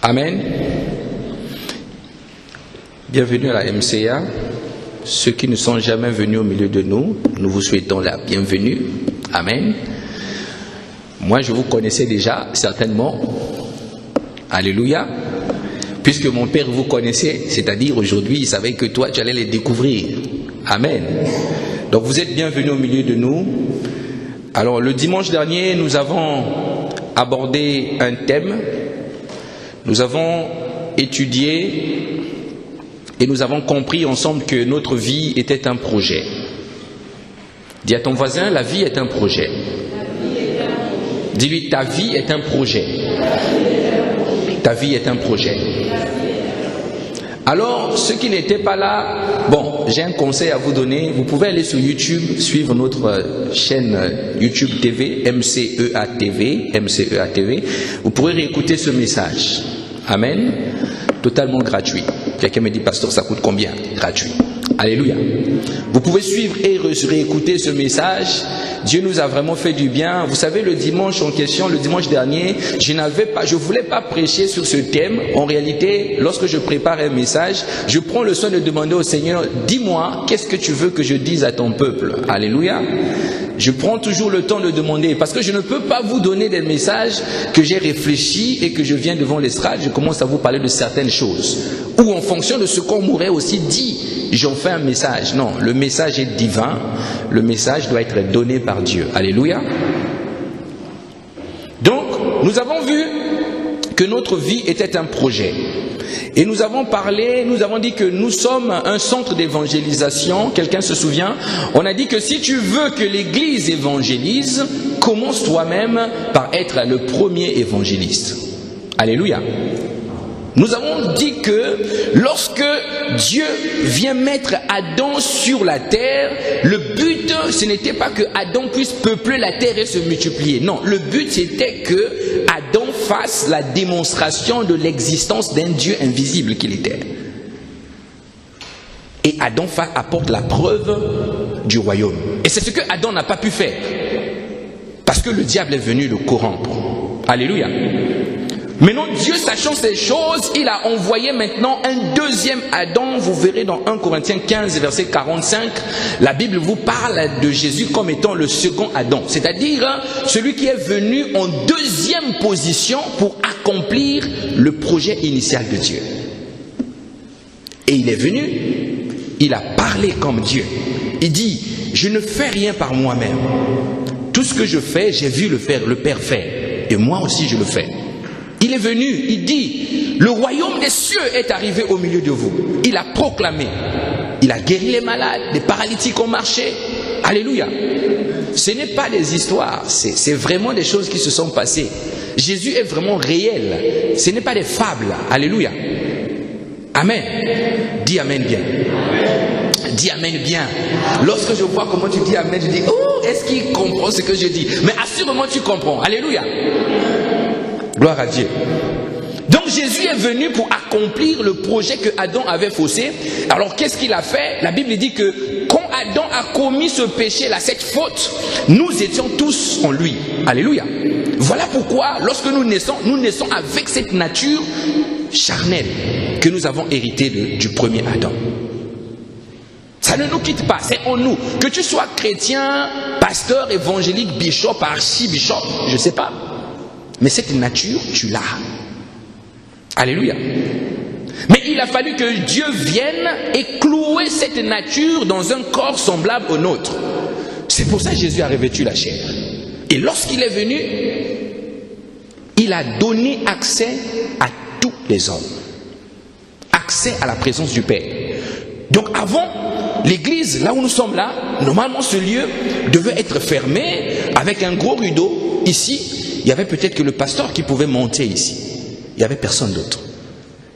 Amen. Bienvenue à la MCA. Ceux qui ne sont jamais venus au milieu de nous, nous vous souhaitons la bienvenue. Amen. Moi, je vous connaissais déjà, certainement. Alléluia. Puisque mon père vous connaissait, c'est-à-dire aujourd'hui, il savait que toi, tu allais les découvrir. Amen. Donc, vous êtes bienvenus au milieu de nous. Alors, le dimanche dernier, nous avons abordé un thème. Nous avons étudié et nous avons compris ensemble que notre vie était un projet. Dis à ton voisin, la vie est un projet. Dis-lui, ta vie est un projet. Ta vie est un projet. Alors, ceux qui n'étaient pas là, bon, j'ai un conseil à vous donner. Vous pouvez aller sur YouTube, suivre notre chaîne YouTube TV, MCEA TV. Vous pourrez réécouter ce message. Amen. Totalement gratuit. Quelqu'un me dit, pasteur, ça coûte combien? Gratuit. Alléluia. Vous pouvez suivre et réécouter ce message. Dieu nous a vraiment fait du bien. Vous savez, le dimanche en question, le dimanche dernier, je voulais pas prêcher sur ce thème. En réalité, lorsque je prépare un message, je prends le soin de demander au Seigneur, dis-moi, qu'est-ce que tu veux que je dise à ton peuple? Alléluia. Je prends toujours le temps de demander, parce que je ne peux pas vous donner des messages que j'ai réfléchis et que je viens devant l'estrade, je commence à vous parler de certaines choses. Ou en fonction de ce qu'on m'aurait aussi dit, j'en fais un message. Non, le message est divin, le message doit être donné par Dieu. Alléluia. Donc, nous avons vu que notre vie était un projet. Et nous avons parlé, nous avons dit que nous sommes un centre d'évangélisation. Quelqu'un se souvient? On a dit que si tu veux que l'Église évangélise, commence toi-même par être le premier évangéliste. Alléluia. Nous avons dit que lorsque Dieu vient mettre Adam sur la terre, le but, ce n'était pas que Adam puisse peupler la terre et se multiplier. Non, le but c'était que Adam fasse la démonstration de l'existence d'un Dieu invisible qu'il était. Et Adam apporte la preuve du royaume. Et c'est ce que Adam n'a pas pu faire. Parce que le diable est venu le corrompre. Alléluia. Maintenant, Dieu sachant ces choses, il a envoyé maintenant un deuxième Adam. Vous verrez dans 1 Corinthiens 15, verset 45, la Bible vous parle de Jésus comme étant le second Adam. C'est-à-dire celui qui est venu en deuxième position pour accomplir le projet initial de Dieu. Et il est venu, il a parlé comme Dieu. Il dit, je ne fais rien par moi-même. Tout ce que je fais, j'ai vu le Père faire. Et moi aussi je le fais. Il est venu, il dit, le royaume des cieux est arrivé au milieu de vous. Il a proclamé, il a guéri les malades, les paralytiques ont marché. Alléluia. Ce n'est pas des histoires, c'est vraiment des choses qui se sont passées. Jésus est vraiment réel, ce n'est pas des fables. Alléluia. Amen. Dis Amen bien. Dis Amen bien. Lorsque je vois comment tu dis Amen, je dis, oh, est-ce qu'il comprend ce que je dis? Mais assurément tu comprends. Alléluia. Gloire à Dieu. Donc Jésus est venu pour accomplir le projet que Adam avait faussé. Alors qu'est-ce qu'il a fait? La Bible dit que quand Adam a commis ce péché-là, cette faute, nous étions tous en lui. Alléluia. Voilà pourquoi lorsque nous naissons avec cette nature charnelle que nous avons héritée du premier Adam. Ça ne nous quitte pas, c'est en nous. Que tu sois chrétien, pasteur, évangélique, bishop, archibishop, je ne sais pas. Mais cette nature, tu l'as. Alléluia. Mais il a fallu que Dieu vienne et clouer cette nature dans un corps semblable au nôtre. C'est pour ça que Jésus a revêtu la chair. Et lorsqu'il est venu, il a donné accès à tous les hommes. Accès à la présence du Père. Donc avant, l'église, là où nous sommes là, normalement ce lieu devait être fermé avec un gros rideau. Ici, il y avait peut-être que le pasteur qui pouvait monter ici. Il n'y avait personne d'autre.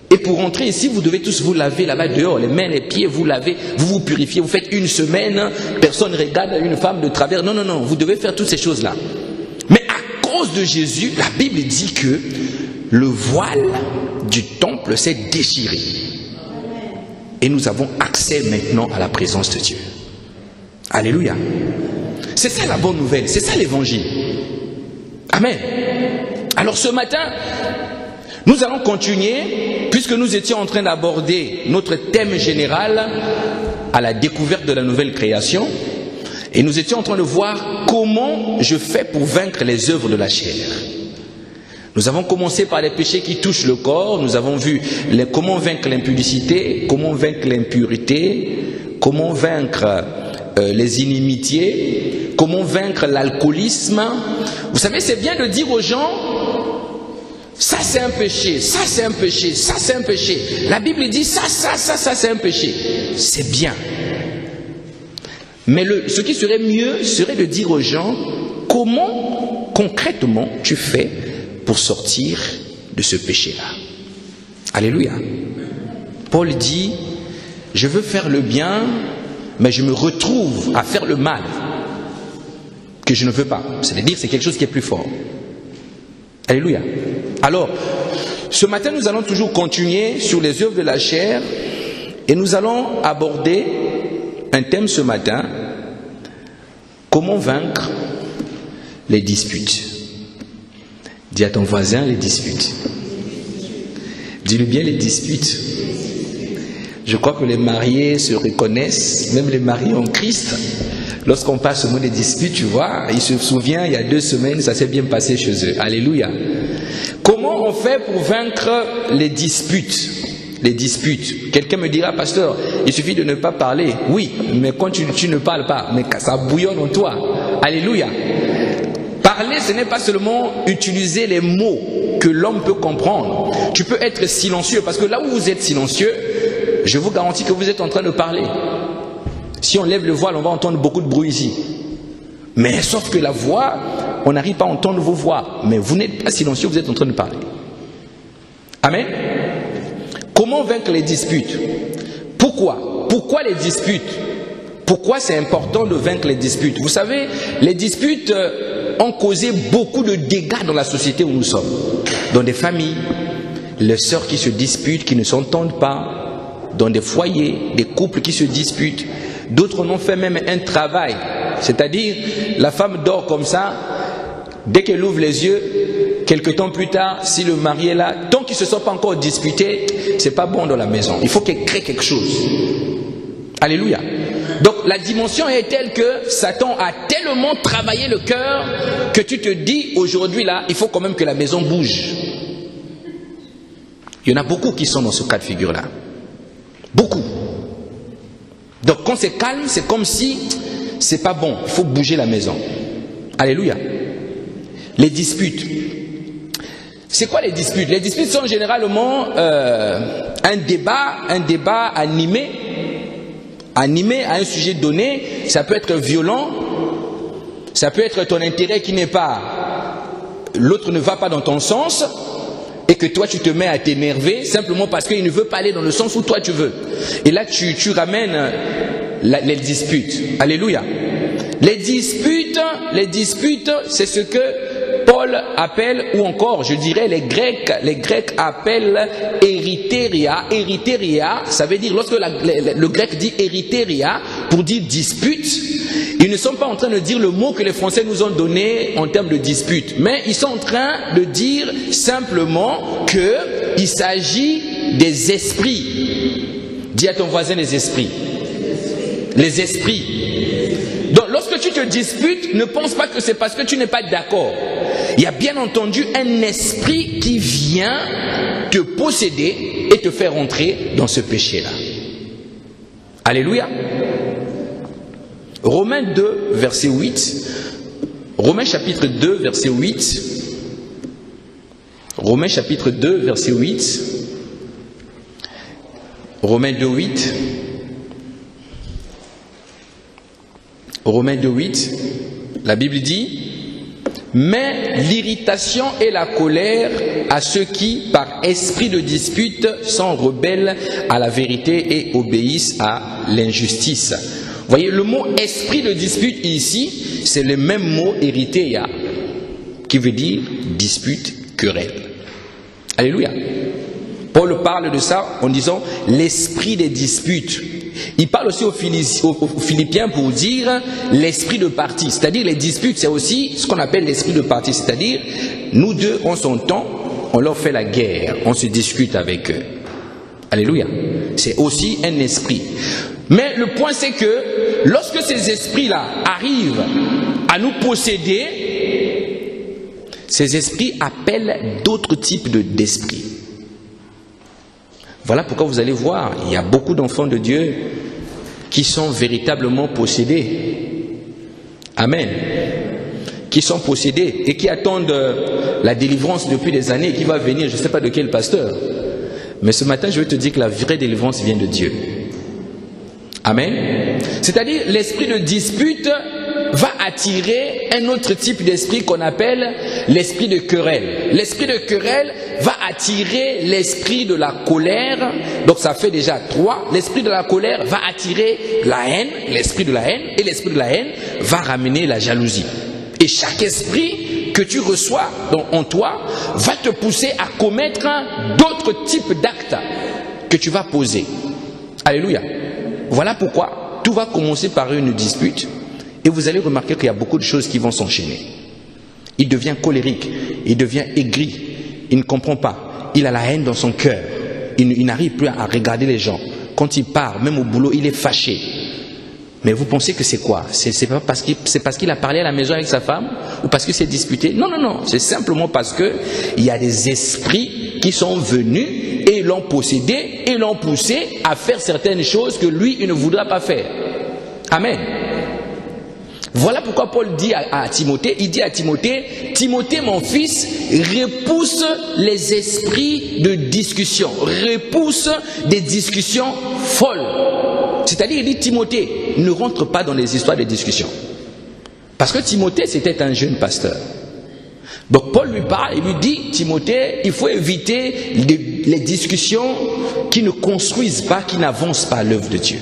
Et pour rentrer ici, vous devez tous vous laver là-bas dehors, les mains, les pieds, vous lavez, vous vous purifiez, vous faites une semaine, personne ne regarde une femme de travers. Non, non, non, vous devez faire toutes ces choses-là. Mais à cause de Jésus, la Bible dit que le voile du temple s'est déchiré. Et nous avons accès maintenant à la présence de Dieu. Alléluia. C'est ça la bonne nouvelle, c'est ça l'évangile. Amen. Alors ce matin, Nous allons continuer, puisque nous étions en train d'aborder notre thème général à la découverte de la nouvelle création, et nous étions en train de voir comment je fais pour vaincre les œuvres de la chair. Nous avons commencé par les péchés qui touchent le corps, nous avons vu comment vaincre l'impudicité, comment vaincre l'impureté, comment vaincre les inimitiés, comment vaincre l'alcoolisme. Vous savez, c'est bien de dire aux gens, ça c'est un péché, ça c'est un péché, ça c'est un péché. La Bible dit ça c'est un péché. C'est bien. Mais ce qui serait mieux serait de dire aux gens comment concrètement tu fais pour sortir de ce péché-là. Alléluia. Paul dit, je veux faire le bien, mais je me retrouve à faire le mal que je ne veux pas. C'est-à-dire c'est quelque chose qui est plus fort. Alléluia. Alors, ce matin, nous allons toujours continuer sur les œuvres de la chair et nous allons aborder un thème ce matin, comment vaincre les disputes. Dis à ton voisin les disputes. Dis-lui bien les disputes. Je crois que les mariés se reconnaissent, même les mariés en Christ. Lorsqu'on passe au mot des disputes, tu vois, ils se souviennent, il y a 2 semaines, ça s'est bien passé chez eux. Alléluia. Comment on fait pour vaincre les disputes? Les disputes. Quelqu'un me dira, pasteur, il suffit de ne pas parler. Oui, mais quand tu ne parles pas, mais ça bouillonne en toi. Alléluia. Parler, ce n'est pas seulement utiliser les mots que l'homme peut comprendre. Tu peux être silencieux, parce que là où vous êtes silencieux, je vous garantis que vous êtes en train de parler. Si on lève le voile, on va entendre beaucoup de bruit ici. Mais sauf que la voix, on n'arrive pas à entendre vos voix. Mais vous n'êtes pas silencieux, vous êtes en train de parler. Amen. Comment vaincre les disputes? Pourquoi? Pourquoi les disputes? Pourquoi c'est important de vaincre les disputes? Vous savez, les disputes ont causé beaucoup de dégâts dans la société où nous sommes. Dans des familles, les sœurs qui se disputent, qui ne s'entendent pas. Dans des foyers, des couples qui se disputent. D'autres en ont fait même un travail. C'est-à-dire, la femme dort comme ça, dès qu'elle ouvre les yeux, quelque temps plus tard, si le mari est là, tant qu'ils ne se sont pas encore disputés, c'est pas bon dans la maison. Il faut qu'elle crée quelque chose. Alléluia. Donc la dimension est telle que Satan a tellement travaillé le cœur que tu te dis aujourd'hui là, il faut quand même que la maison bouge. Il y en a beaucoup qui sont dans ce cas de figure là. Beaucoup. Donc quand c'est calme, c'est comme si c'est pas bon, il faut bouger la maison. Alléluia. Les disputes. C'est quoi les disputes? Les disputes sont généralement un débat animé à un sujet donné. Ça peut être violent, ça peut être ton intérêt qui n'est pas, l'autre ne va pas dans ton sens, et que toi tu te mets à t'énerver simplement parce qu'il ne veut pas aller dans le sens où toi tu veux. Et là tu ramènes les disputes. Alléluia. Les disputes, c'est ce que Paul appelle, ou encore je dirais les Grecs appellent hérytéria. Hérytéria, ça veut dire, lorsque le grec dit hérytéria pour dire dispute, ils ne sont pas en train de dire le mot que les Français nous ont donné en termes de dispute, mais ils sont en train de dire simplement qu'il s'agit des esprits. Dis à ton voisin les esprits. Les esprits. Donc lorsque tu te disputes, ne pense pas que c'est parce que tu n'es pas d'accord. Il y a bien entendu un esprit qui vient te posséder et te faire entrer dans ce péché-là. Alléluia. Romains 2, verset 8. Romains chapitre 2, verset 8. Romains chapitre 2, verset 8. Romains 2, 8. Romains 2, 8. La Bible dit: mais l'irritation et la colère à ceux qui, par esprit de dispute, sont rebelles à la vérité et obéissent à l'injustice. Vous voyez, le mot esprit de dispute ici, c'est le même mot hérytéria, qui veut dire dispute, querelle. Alléluia. Paul parle de ça en disant l'esprit des disputes. Il parle aussi aux Philippiens pour dire l'esprit de parti. C'est-à-dire les disputes, c'est aussi ce qu'on appelle l'esprit de parti. C'est-à-dire, nous deux, on s'entend, on leur fait la guerre, on se discute avec eux. Alléluia. C'est aussi un esprit. Mais le point c'est que lorsque ces esprits-là arrivent à nous posséder, ces esprits appellent d'autres types d'esprits. Voilà pourquoi vous allez voir, il y a beaucoup d'enfants de Dieu qui sont véritablement possédés. Amen. Qui sont possédés et qui attendent la délivrance depuis des années, qui va venir, je ne sais pas de quel pasteur. Mais ce matin, je vais te dire que la vraie délivrance vient de Dieu. Amen. C'est-à-dire, l'esprit de dispute va attirer un autre type d'esprit qu'on appelle l'esprit de querelle. L'esprit de querelle va attirer l'esprit de la colère. Donc ça fait déjà 3. L'esprit de la colère va attirer la haine, l'esprit de la haine. Et l'esprit de la haine va ramener la jalousie. Et chaque esprit que tu reçois en toi va te pousser à commettre d'autres types d'actes que tu vas poser. Alléluia. Voilà pourquoi tout va commencer par une dispute. Et vous allez remarquer qu'il y a beaucoup de choses qui vont s'enchaîner. Il devient colérique, il devient aigri, il ne comprend pas, il a la haine dans son cœur, il n'arrive plus à regarder les gens. Quand il part, même au boulot, il est fâché. Mais vous pensez que c'est quoi? C'est pas parce qu'il a parlé à la maison avec sa femme ou parce qu'il s'est disputé? Non, non, non, c'est simplement parce qu'il y a des esprits qui sont venus et l'ont possédé et l'ont poussé à faire certaines choses que lui, il ne voudra pas faire. Amen. Voilà pourquoi Paul dit à Timothée, il dit à Timothée, Timothée mon fils, repousse les esprits de discussion, repousse des discussions folles. C'est-à-dire, il dit Timothée, ne rentre pas dans les histoires de discussion. Parce que Timothée, c'était un jeune pasteur. Donc Paul lui parle, il lui dit, Timothée, il faut éviter les discussions qui ne construisent pas, qui n'avancent pas l'œuvre de Dieu.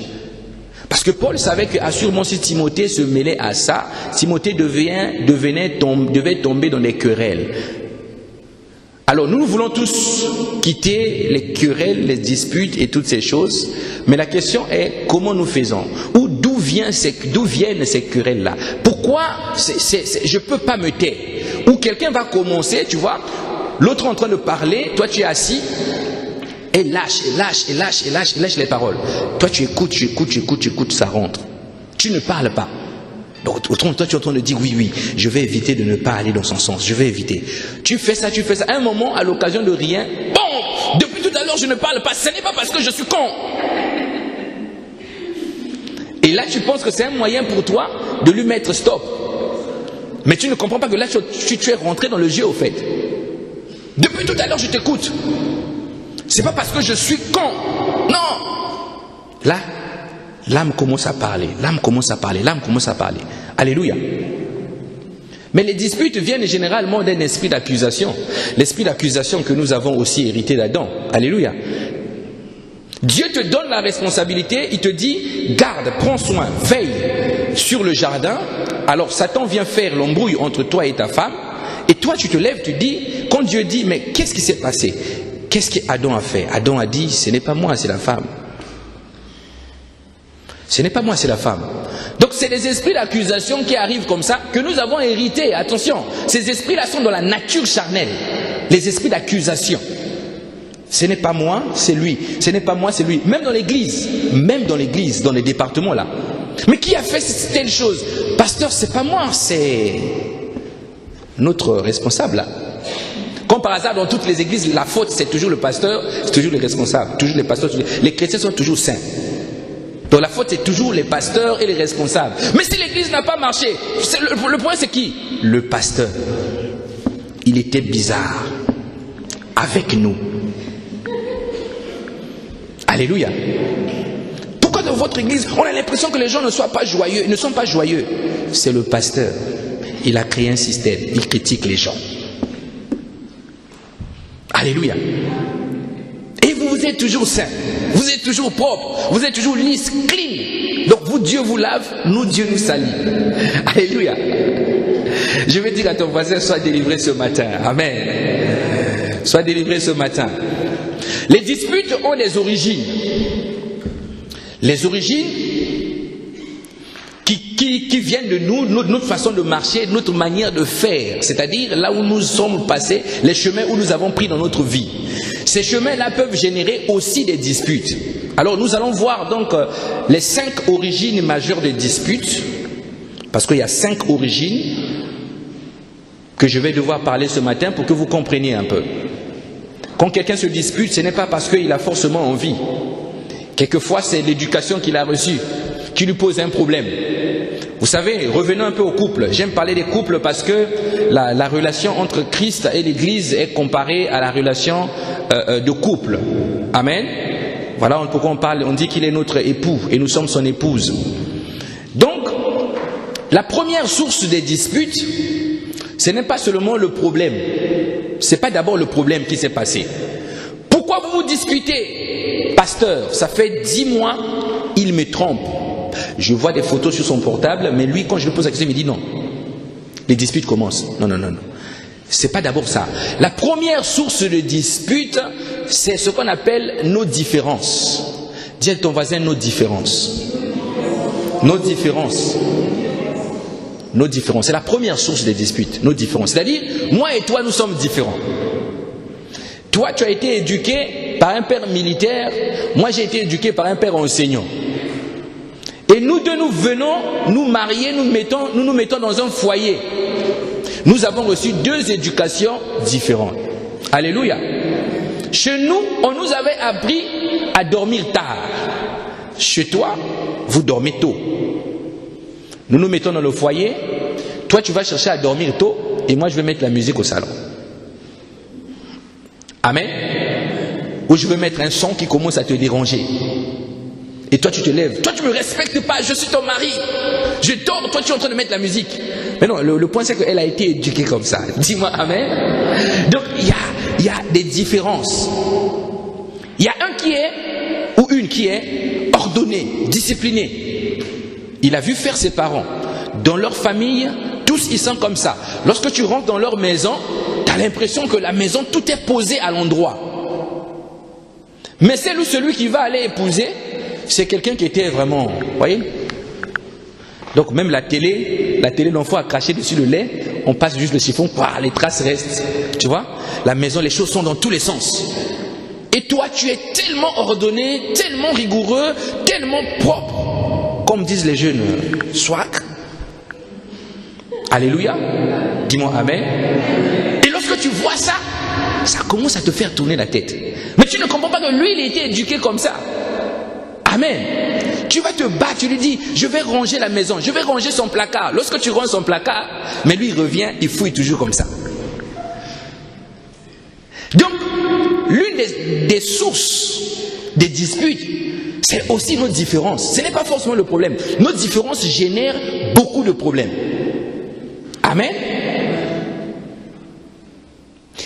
Parce que Paul savait que, assurément, si Timothée se mêlait à ça, Timothée devait tomber dans des querelles. Alors, nous voulons tous quitter les querelles, les disputes et toutes ces choses. Mais la question est, comment nous faisons? Ou d'où viennent ces querelles-là? Pourquoi je ne peux pas me taire? Ou quelqu'un va commencer, tu vois, l'autre est en train de parler, toi tu es assis, et lâche les paroles. Toi tu écoutes, ça rentre. Tu ne parles pas. Donc toi tu es en train de dire oui, je vais éviter de ne pas aller dans son sens, je vais éviter. Tu fais ça. À un moment, à l'occasion de rien, bon, depuis tout à l'heure je ne parle pas, ce n'est pas parce que je suis con. Et là tu penses que c'est un moyen pour toi de lui mettre stop. Mais tu ne comprends pas que là tu es rentré dans le jeu au fait. Depuis tout à l'heure je t'écoute. C'est pas parce que je suis con. Non. Là, l'âme commence à parler. Alléluia. Mais les disputes viennent généralement d'un esprit d'accusation. L'esprit d'accusation que nous avons aussi hérité d'Adam. Alléluia. Dieu te donne la responsabilité, il te dit, garde, prends soin, veille sur le jardin. Alors Satan vient faire l'embrouille entre toi et ta femme. Et toi tu te lèves, tu dis, quand Dieu dit, mais qu'est-ce qui s'est passé? Qu'est-ce qu'Adam a fait? Adam a dit, ce n'est pas moi, c'est la femme. Ce n'est pas moi, c'est la femme. Donc c'est des esprits d'accusation qui arrivent comme ça, que nous avons hérité. Attention, ces esprits-là sont dans la nature charnelle. Les esprits d'accusation. Ce n'est pas moi, c'est lui. Ce n'est pas moi, c'est lui. Même dans l'église, dans les départements là. Mais qui a fait telle chose? Pasteur, c'est pas moi, c'est notre responsable là. Comme par hasard, dans toutes les églises, la faute, c'est toujours le pasteur, c'est toujours le responsable. Toujours les pasteurs, les chrétiens sont toujours saints. Donc la faute, c'est toujours les pasteurs et les responsables. Mais si l'église n'a pas marché, le point, c'est qui? Le pasteur. Il était bizarre. Avec nous. Alléluia. Pourquoi dans votre église, on a l'impression que les gens ne sont pas joyeux? Ils ne sont pas joyeux. C'est le pasteur. Il a créé un système. Il critique les gens. Alléluia. Et vous êtes toujours saint, vous êtes toujours propre, vous êtes toujours lisse, clean. Donc vous, Dieu vous lave, nous, Dieu nous salit. Alléluia. Je vais dire à ton voisin, sois délivré ce matin. Amen. Sois délivré ce matin. Les disputes ont des origines. Les origines qui qui viennent de nous, notre façon de marcher, notre manière de faire, c'est-à-dire là où nous sommes passés, les chemins où nous avons pris dans notre vie. Ces chemins-là peuvent générer aussi des disputes. Alors nous allons voir donc les 5 origines majeures des disputes, parce qu'il y a 5 origines que je vais devoir parler ce matin pour que vous compreniez un peu. Quand quelqu'un se dispute, ce n'est pas parce qu'il a forcément envie. Quelquefois, c'est l'éducation qu'il a reçue qui lui pose un problème. Vous savez, revenons un peu au couple. J'aime parler des couples parce que la relation entre Christ et l'Église est comparée à la relation de couple. Amen. Voilà pourquoi on parle, on dit qu'il est notre époux et nous sommes son épouse. Donc, la première source des disputes, ce n'est pas seulement le problème. Ce n'est pas d'abord le problème qui s'est passé. Pourquoi vous vous disputez? Pasteur, ça fait 10 mois, il me trompe. Je vois des photos sur son portable, mais lui, quand je lui pose la question, il me dit non. Les disputes commencent. Non. C'est pas d'abord ça. La première source de dispute, c'est ce qu'on appelle nos différences. Dis à ton voisin nos différences. Nos différences. Nos différences. C'est la première source des disputes. Nos différences. C'est-à-dire, moi et toi, nous sommes différents. Toi, tu as été éduqué par un père militaire. Moi, j'ai été éduqué par un père enseignant. Et nous deux, nous venons nous marier, nous nous mettons dans un foyer. Nous avons reçu 2 éducations différentes. Alléluia. Chez nous, on nous avait appris à dormir tard. Chez toi, vous dormez tôt. Nous nous mettons dans le foyer. Toi, tu vas chercher à dormir tôt. Et moi, je vais mettre la musique au salon. Amen. Ou je vais mettre un son qui commence à te déranger. Et toi tu te lèves, toi tu ne me respectes pas, je suis ton mari, je dors, toi tu es en train de mettre la musique. Mais non, le point c'est qu'elle a été éduquée comme ça. Dis-moi amen. Donc il y a des différences. Il y a un qui est, ou une qui est ordonnée, disciplinée. Il a vu faire ses parents. Dans leur famille, tous ils sont comme ça. Lorsque tu rentres dans leur maison, tu as l'impression que la maison, tout est posé à l'endroit. Mais celle ou celui qui va aller épouser, c'est quelqu'un qui était vraiment, vous voyez. Donc même la télé, l'enfant a craché dessus le lait, on passe juste le chiffon, les traces restent, tu vois. La maison, les choses sont dans tous les sens. Et toi, tu es tellement ordonné, tellement rigoureux, tellement propre, comme disent les jeunes, swag. Alléluia. Dis-moi amen. Et lorsque tu vois ça, ça commence à te faire tourner la tête. Mais tu ne comprends pas que lui, il a été éduqué comme ça. Amen. Tu vas te battre, tu lui dis, je vais ranger la maison, je vais ranger son placard. Lorsque tu ranges son placard, mais lui il revient, il fouille toujours comme ça. Donc, l'une des sources des disputes, c'est aussi nos différences. Ce n'est pas forcément le problème. Nos différences génèrent beaucoup de problèmes. Amen.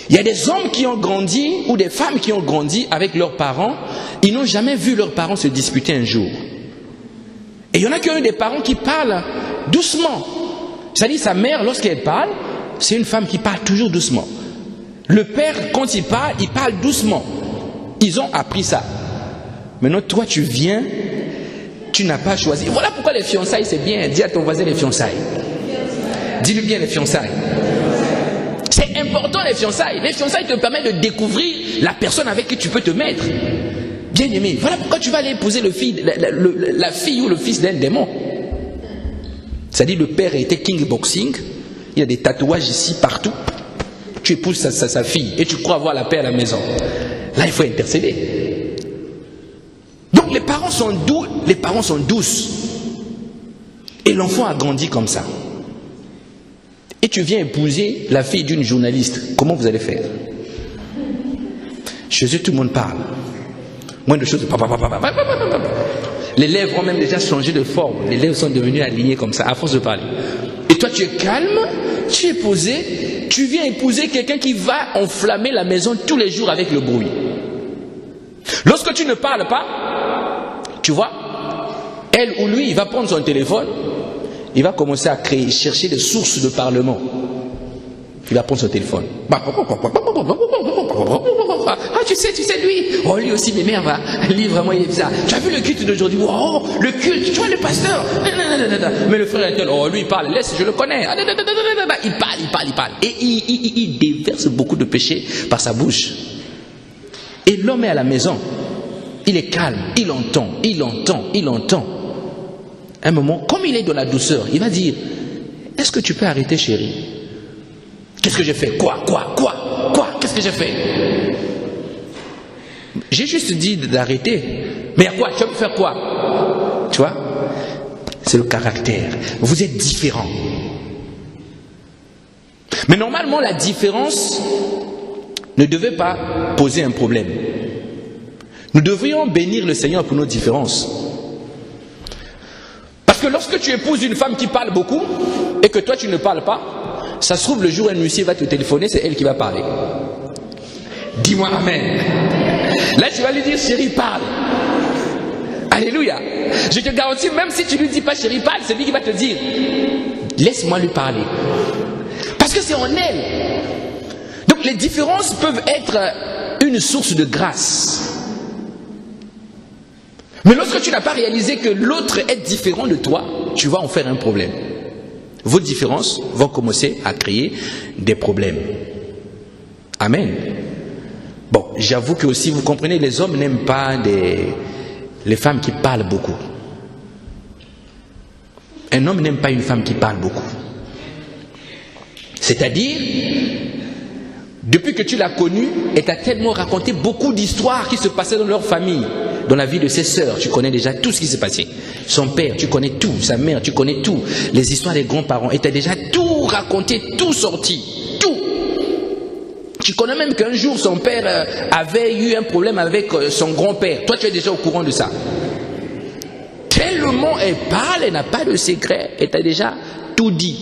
Il y a des hommes qui ont grandi ou des femmes qui ont grandi avec leurs parents. Ils n'ont jamais vu leurs parents se disputer un jour. Et il y en a qui ont eu des parents qui parlent doucement. C'est-à-dire sa mère, lorsqu'elle parle, c'est une femme qui parle toujours doucement. Le père, quand il parle doucement. Ils ont appris ça. Maintenant, toi, tu viens, tu n'as pas choisi. Voilà pourquoi les fiançailles, c'est bien. Dis à ton voisin les fiançailles. Dis-lui bien les fiançailles. C'est important les fiançailles. Les fiançailles te permettent de découvrir la personne avec qui tu peux te mettre. Bien aimé. Voilà pourquoi tu vas aller épouser la fille ou le fils d'un démon. C'est-à-dire le père était king boxing. Il y a des tatouages ici partout. Tu épouses sa fille et tu crois avoir la paix à la maison. Là il faut intercéder. Donc les parents sont doux, les parents sont douces. Et l'enfant a grandi comme ça. Et tu viens épouser la fille d'une journaliste. Comment vous allez faire? Chez eux, tout le monde parle. Moins de choses. Les lèvres ont même déjà changé de forme. Les lèvres sont devenues alignées comme ça, à force de parler. Et toi, tu es calme, tu es posé, tu viens épouser quelqu'un qui va enflammer la maison tous les jours avec le bruit. Lorsque tu ne parles pas, tu vois, elle ou lui, il va prendre son téléphone. Il va commencer à chercher des sources de parlement. Il va prendre son téléphone. Ah, tu sais, lui. Oh, lui aussi m'énerve. Lui, vraiment, il est bizarre. Tu as vu le culte d'aujourd'hui? Oh, le culte, tu vois le pasteur. Mais le frère est tel. Oh, lui, il parle. Laisse, je le connais. Il parle. Et il déverse beaucoup de péchés par sa bouche. Et l'homme est à la maison. Il est calme. Il entend. Un moment, comme il est dans la douceur, il va dire, est-ce que tu peux arrêter, chérie? Qu'est-ce que j'ai fait? Quoi? Qu'est-ce que j'ai fait? J'ai juste dit d'arrêter. Mais à quoi? Tu vas me faire quoi? Tu vois? C'est le caractère. Vous êtes différents. Mais normalement, la différence ne devait pas poser un problème. Nous devrions bénir le Seigneur pour nos différences. Parce que lorsque tu épouses une femme qui parle beaucoup et que toi tu ne parles pas, ça se trouve le jour où un huissier va te téléphoner, c'est elle qui va parler. Dis-moi amen. Là tu vas lui dire chérie parle. Alléluia. Je te garantis, même si tu lui dis pas chérie parle, c'est lui qui va te dire laisse-moi lui parler. Parce que c'est en elle. Donc les différences peuvent être une source de grâce. Mais lorsque tu n'as pas réalisé que l'autre est différent de toi, tu vas en faire un problème. Vos différences vont commencer à créer des problèmes. Amen. Bon, j'avoue que aussi, vous comprenez, les hommes n'aiment pas les femmes qui parlent beaucoup. Un homme n'aime pas une femme qui parle beaucoup. C'est-à-dire, depuis que tu l'as connue, elle t'a tellement raconté beaucoup d'histoires qui se passaient dans leur famille. Dans la vie de ses sœurs, tu connais déjà tout ce qui s'est passé. Son père, tu connais tout. Sa mère, tu connais tout. Les histoires des grands-parents. Et tu as déjà tout raconté, tout sorti. Tout. Tu connais même qu'un jour, son père avait eu un problème avec son grand-père. Toi, tu es déjà au courant de ça. Tellement elle parle, elle n'a pas de secret. Et tu as déjà tout dit.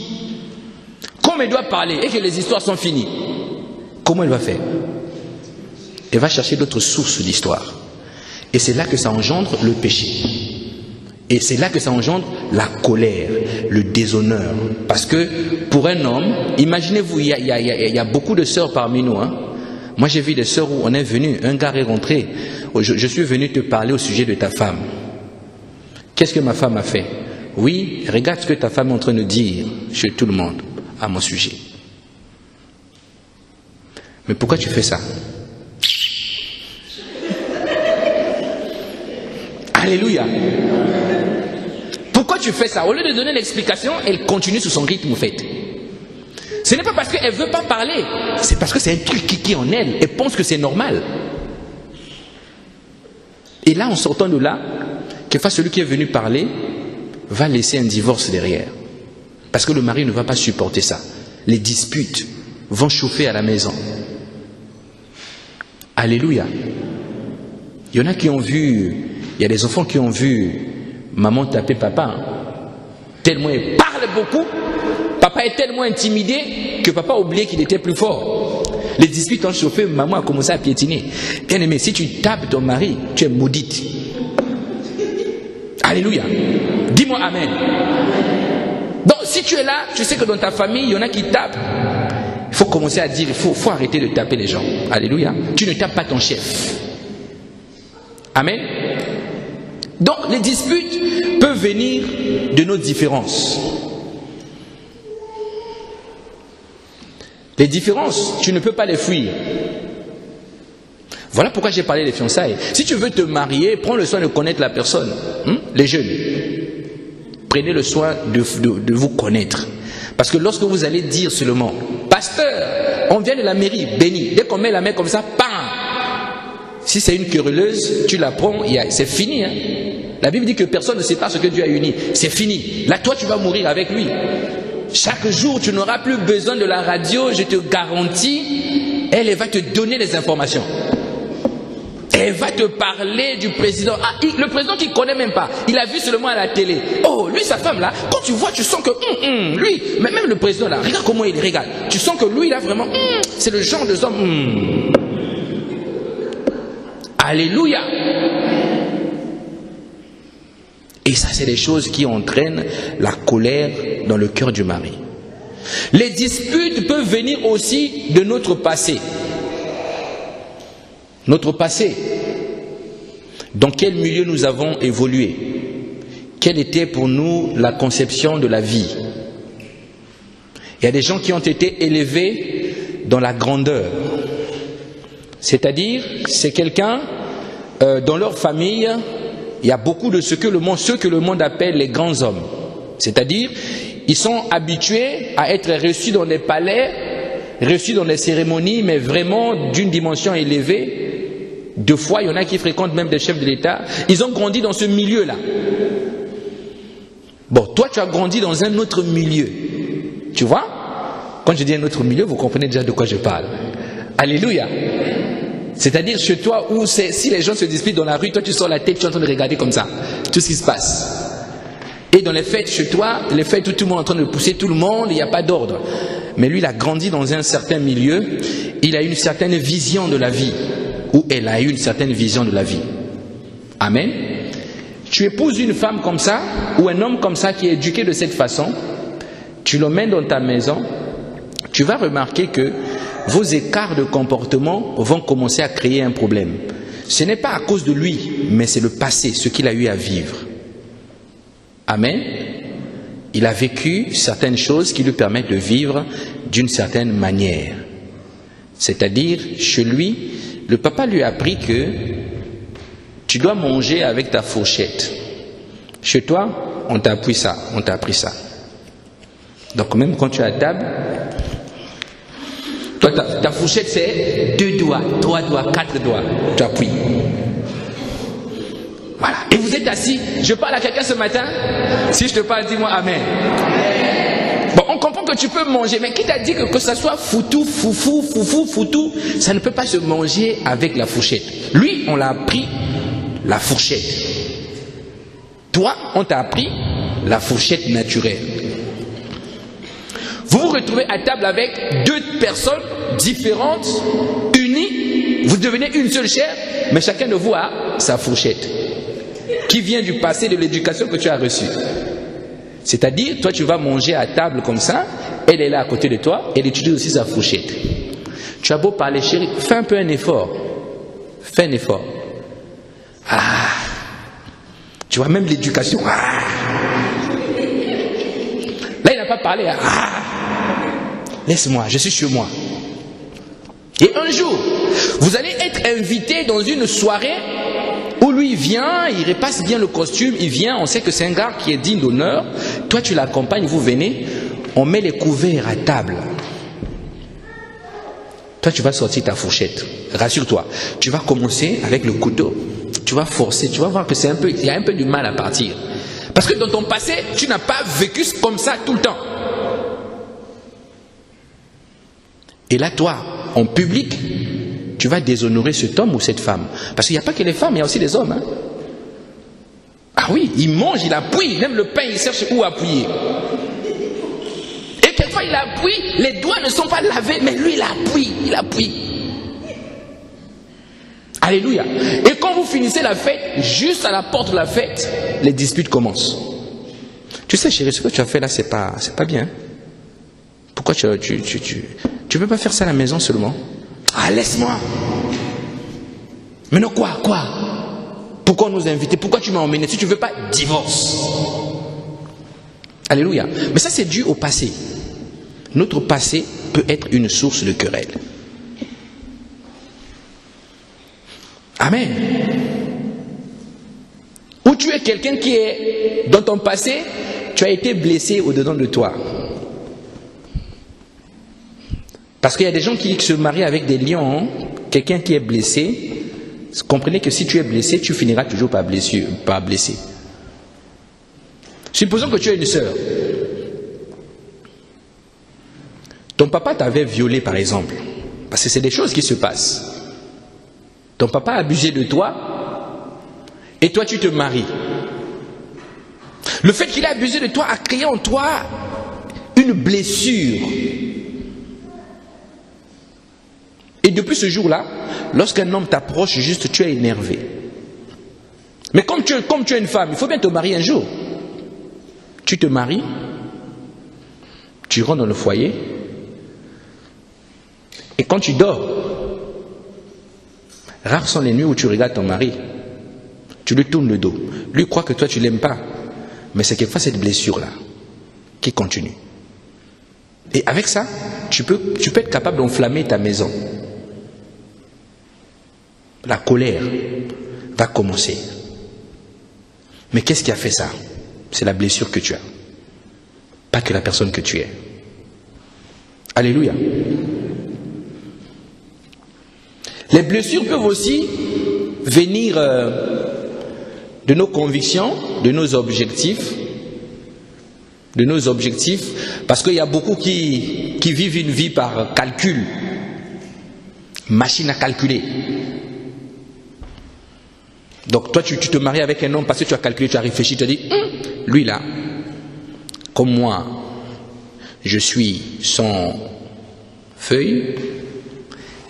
Comme elle doit parler et que les histoires sont finies, comment elle va faire? Elle va chercher d'autres sources d'histoire. Et c'est là que ça engendre le péché. Et c'est là que ça engendre la colère, le déshonneur. Parce que pour un homme, imaginez-vous, il y a beaucoup de sœurs parmi nous. Hein. Moi j'ai vu des sœurs où on est venu, un gars est rentré. Je suis venu te parler au sujet de ta femme. Qu'est-ce que ma femme a fait? Oui, regarde ce que ta femme est en train de dire chez tout le monde à mon sujet. Mais pourquoi tu fais ça? Alléluia. Pourquoi tu fais ça? Au lieu de donner l'explication, elle continue sur son rythme, en fait. Ce n'est pas parce qu'elle ne veut pas parler, c'est parce que c'est un truc qui est en elle. Elle pense que c'est normal. Et là, en sortant de là, quelquefois celui qui est venu parler va laisser un divorce derrière. Parce que le mari ne va pas supporter ça. Les disputes vont chauffer à la maison. Alléluia. Il y en a qui ont vu... Il y a des enfants qui ont vu maman taper papa. Tellement elle parle beaucoup, papa est tellement intimidé que papa a oublié qu'il était plus fort. Les disputes ont chauffé, maman a commencé à piétiner. Bien aimé, si tu tapes ton mari, tu es maudite. Alléluia. Dis-moi amen. Donc si tu es là, tu sais que dans ta famille, il y en a qui tapent. Il faut commencer à dire, il faut arrêter de taper les gens. Alléluia. Tu ne tapes pas ton chef. Amen. Donc les disputes peuvent venir de nos différences. Les différences, tu ne peux pas les fuir. Voilà pourquoi j'ai parlé des fiançailles. Si tu veux te marier, prends le soin de connaître la personne. Les jeunes, prenez le soin de vous connaître. Parce que lorsque vous allez dire seulement, pasteur, on vient de la mairie, béni. Dès qu'on met la main comme ça, bam! Si c'est une querelleuse, tu la prends, c'est fini. Hein? La Bible dit que personne ne sait pas ce que Dieu a uni. C'est fini. Là, toi, tu vas mourir avec lui. Chaque jour, tu n'auras plus besoin de la radio, je te garantis. Elle va te donner les informations. Elle va te parler du président. Ah, le président qu'il ne connaît même pas. Il a vu seulement à la télé. Oh, lui, sa femme là, quand tu vois, tu sens que lui, mais même le président là, regarde comment il regarde. Tu sens que lui là, vraiment, c'est le genre de homme. Alléluia. Et ça, c'est des choses qui entraînent la colère dans le cœur du mari. Les disputes peuvent venir aussi de notre passé. Notre passé. Dans quel milieu nous avons évolué? Quelle était pour nous la conception de la vie? Il y a des gens qui ont été élevés dans la grandeur. C'est-à-dire, c'est quelqu'un, dans leur famille, il y a beaucoup de ceux que le monde appelle les grands hommes. C'est-à-dire, ils sont habitués à être reçus dans les palais, reçus dans les cérémonies, mais vraiment d'une dimension élevée. Deux fois, il y en a qui fréquentent même des chefs de l'État. Ils ont grandi dans ce milieu-là. Bon, toi, tu as grandi dans un autre milieu. Tu vois? Quand je dis un autre milieu, vous comprenez déjà de quoi je parle. Alléluia. C'est-à-dire chez toi où si les gens se disputent dans la rue, toi tu sors la tête, tu es en train de regarder comme ça, tout ce qui se passe. Et dans les fêtes chez toi, les fêtes où tout le monde est en train de pousser tout le monde, il n'y a pas d'ordre. Mais lui, il a grandi dans un certain milieu, il a une certaine vision de la vie, ou elle a eu une certaine vision de la vie. Amen. Tu épouses une femme comme ça, ou un homme comme ça qui est éduqué de cette façon, tu l'emmènes dans ta maison, tu vas remarquer que vos écarts de comportement vont commencer à créer un problème. Ce n'est pas à cause de lui, mais c'est le passé, ce qu'il a eu à vivre. Amen. Il a vécu certaines choses qui lui permettent de vivre d'une certaine manière. C'est-à-dire, chez lui, le papa lui a appris que tu dois manger avec ta fourchette. Chez toi, on t'a appris ça, on t'a appris ça. Donc même quand tu es à table, toi, ta fourchette, c'est 2 doigts, 3 doigts, 4 doigts. Tu appuies. Voilà. Et vous êtes assis. Je parle à quelqu'un ce matin. Si je te parle, dis-moi Amen. Bon, on comprend que tu peux manger. Mais qui t'a dit que ça soit foutou, foufou, foufou, foutou, ça ne peut pas se manger avec la fourchette. Lui, on l'a appris la fourchette. Toi, on t'a appris la fourchette naturelle. Vous vous retrouvez à table avec 2 personnes différentes, unies, vous devenez une seule chair, mais chacun de vous a sa fourchette, qui vient du passé, de l'éducation que tu as reçue. C'est-à-dire, toi tu vas manger à table comme ça, elle est là à côté de toi, elle utilise aussi sa fourchette. Tu as beau parler, chérie, fais un peu un effort. Fais un effort. Ah, tu vois, même l'éducation. Ah. Là, il n'a pas parlé. Ah. Laisse-moi, je suis chez moi. Et un jour, vous allez être invité dans une soirée où lui vient, il repasse bien le costume, il vient, on sait que c'est un gars qui est digne d'honneur. Toi, tu l'accompagnes, vous venez, on met les couverts à table. Toi, tu vas sortir ta fourchette. Rassure-toi, tu vas commencer avec le couteau. Tu vas forcer, tu vas voir que il y a un peu du mal à partir. Parce que dans ton passé, tu n'as pas vécu comme ça tout le temps. Et là, toi, en public, tu vas déshonorer cet homme ou cette femme. Parce qu'il n'y a pas que les femmes, il y a aussi les hommes. Hein. Ah oui, il mange, il appuie, même le pain, il cherche où appuyer. Et quelquefois, il appuie, les doigts ne sont pas lavés, mais lui, il appuie. Alléluia. Et quand vous finissez la fête, juste à la porte de la fête, les disputes commencent. Tu sais, chérie, ce que tu as fait là, c'est pas bien. Pourquoi tu peux pas faire ça à la maison seulement? Ah, laisse-moi. Mais non, quoi? Pourquoi nous inviter? Pourquoi tu m'as emmené? Si tu veux pas, divorce. Alléluia. Mais ça, c'est dû au passé. Notre passé peut être une source de querelle. Amen. Ou tu es quelqu'un qui est, dans ton passé, tu as été blessé au-dedans de toi. Parce qu'il y a des gens qui se marient avec des lions, hein? Quelqu'un qui est blessé, comprenez que si tu es blessé, tu finiras toujours par blesser. Supposons que tu as une sœur. Ton papa t'avait violé par exemple, parce que c'est des choses qui se passent. Ton papa a abusé de toi, et toi tu te maries. Le fait qu'il a abusé de toi a créé en toi une blessure. Et depuis ce jour-là, lorsqu'un homme t'approche, juste tu es énervé. Mais comme tu es une femme, il faut bien te marier un jour. Tu te maries, Tu rentres dans le foyer, et quand tu dors, rares sont les nuits où tu regardes ton mari, tu lui tournes le dos. Lui croit que toi tu l'aimes pas, mais c'est quelquefois cette blessure-là qui continue. Et avec ça, tu peux être capable d'enflammer ta maison. La colère va commencer. Mais qu'est-ce qui a fait ça? C'est la blessure que tu as, pas que la personne que tu es. Alléluia. Les blessures peuvent aussi venir de nos convictions, de nos objectifs, parce qu'il y a beaucoup qui vivent une vie par calcul, machine à calculer. Donc toi tu te maries avec un homme parce que tu as calculé, tu as réfléchi, tu as dit, lui là, comme moi, je suis son feuille,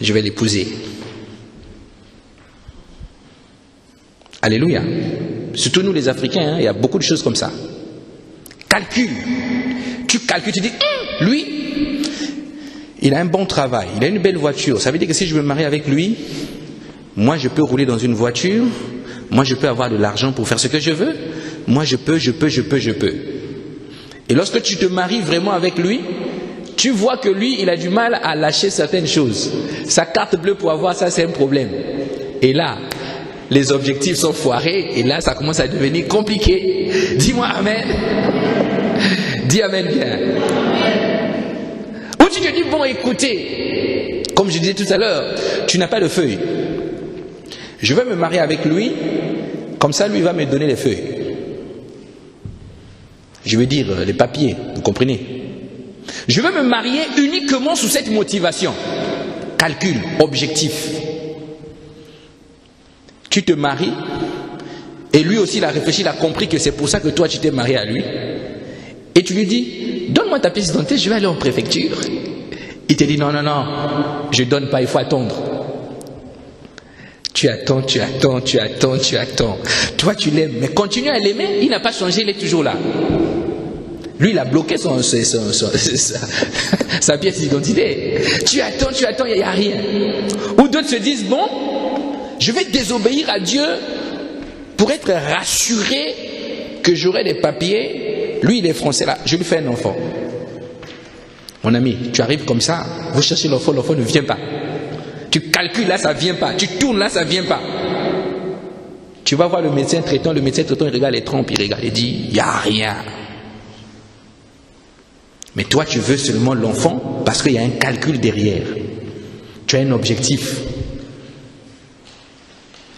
je vais l'épouser. Alléluia. Surtout nous les Africains, il y a beaucoup de choses comme ça. Calcul. Tu calcules, tu dis, lui, il a un bon travail, il a une belle voiture. Ça veut dire que si je me marie avec lui, moi je peux rouler dans une voiture, moi je peux avoir de l'argent pour faire ce que je veux, moi je peux. Et lorsque tu te maries vraiment avec lui, tu vois que lui, il a du mal à lâcher certaines choses. Sa carte bleue pour avoir ça, c'est un problème. Et là, les objectifs sont foirés, et là, ça commence à devenir compliqué. Dis-moi Amen. Dis Amen bien. Ou tu te dis, bon, écoutez, comme je disais tout à l'heure, tu n'as pas de feuilles. Je vais me marier avec lui, comme ça, lui va me donner les feuilles. Je veux dire, les papiers, vous comprenez? Je veux me marier uniquement sous cette motivation. Calcul, objectif. Tu te maries, et lui aussi il a réfléchi, il a compris que c'est pour ça que toi tu t'es marié à lui. Et tu lui dis, donne-moi ta pièce d'identité, je vais aller en préfecture. Il te dit, non, je ne donne pas, il faut attendre. Tu attends. Toi tu l'aimes, mais continue à l'aimer, il n'a pas changé, il est toujours là. Lui il a bloqué sa pièce d'identité. Tu attends, il n'y a rien. Ou d'autres se disent, bon, je vais désobéir à Dieu pour être rassuré que j'aurai des papiers. Lui, il est français là, je lui fais un enfant. Mon ami, tu arrives comme ça, vous cherchez l'enfant ne vient pas. Tu calcules là, ça ne vient pas. Tu tournes là, ça ne vient pas. Tu vas voir le médecin traitant, il regarde les trompes, il regarde, il dit, il n'y a rien. Mais toi, tu veux seulement l'enfant parce qu'il y a un calcul derrière. Tu as un objectif.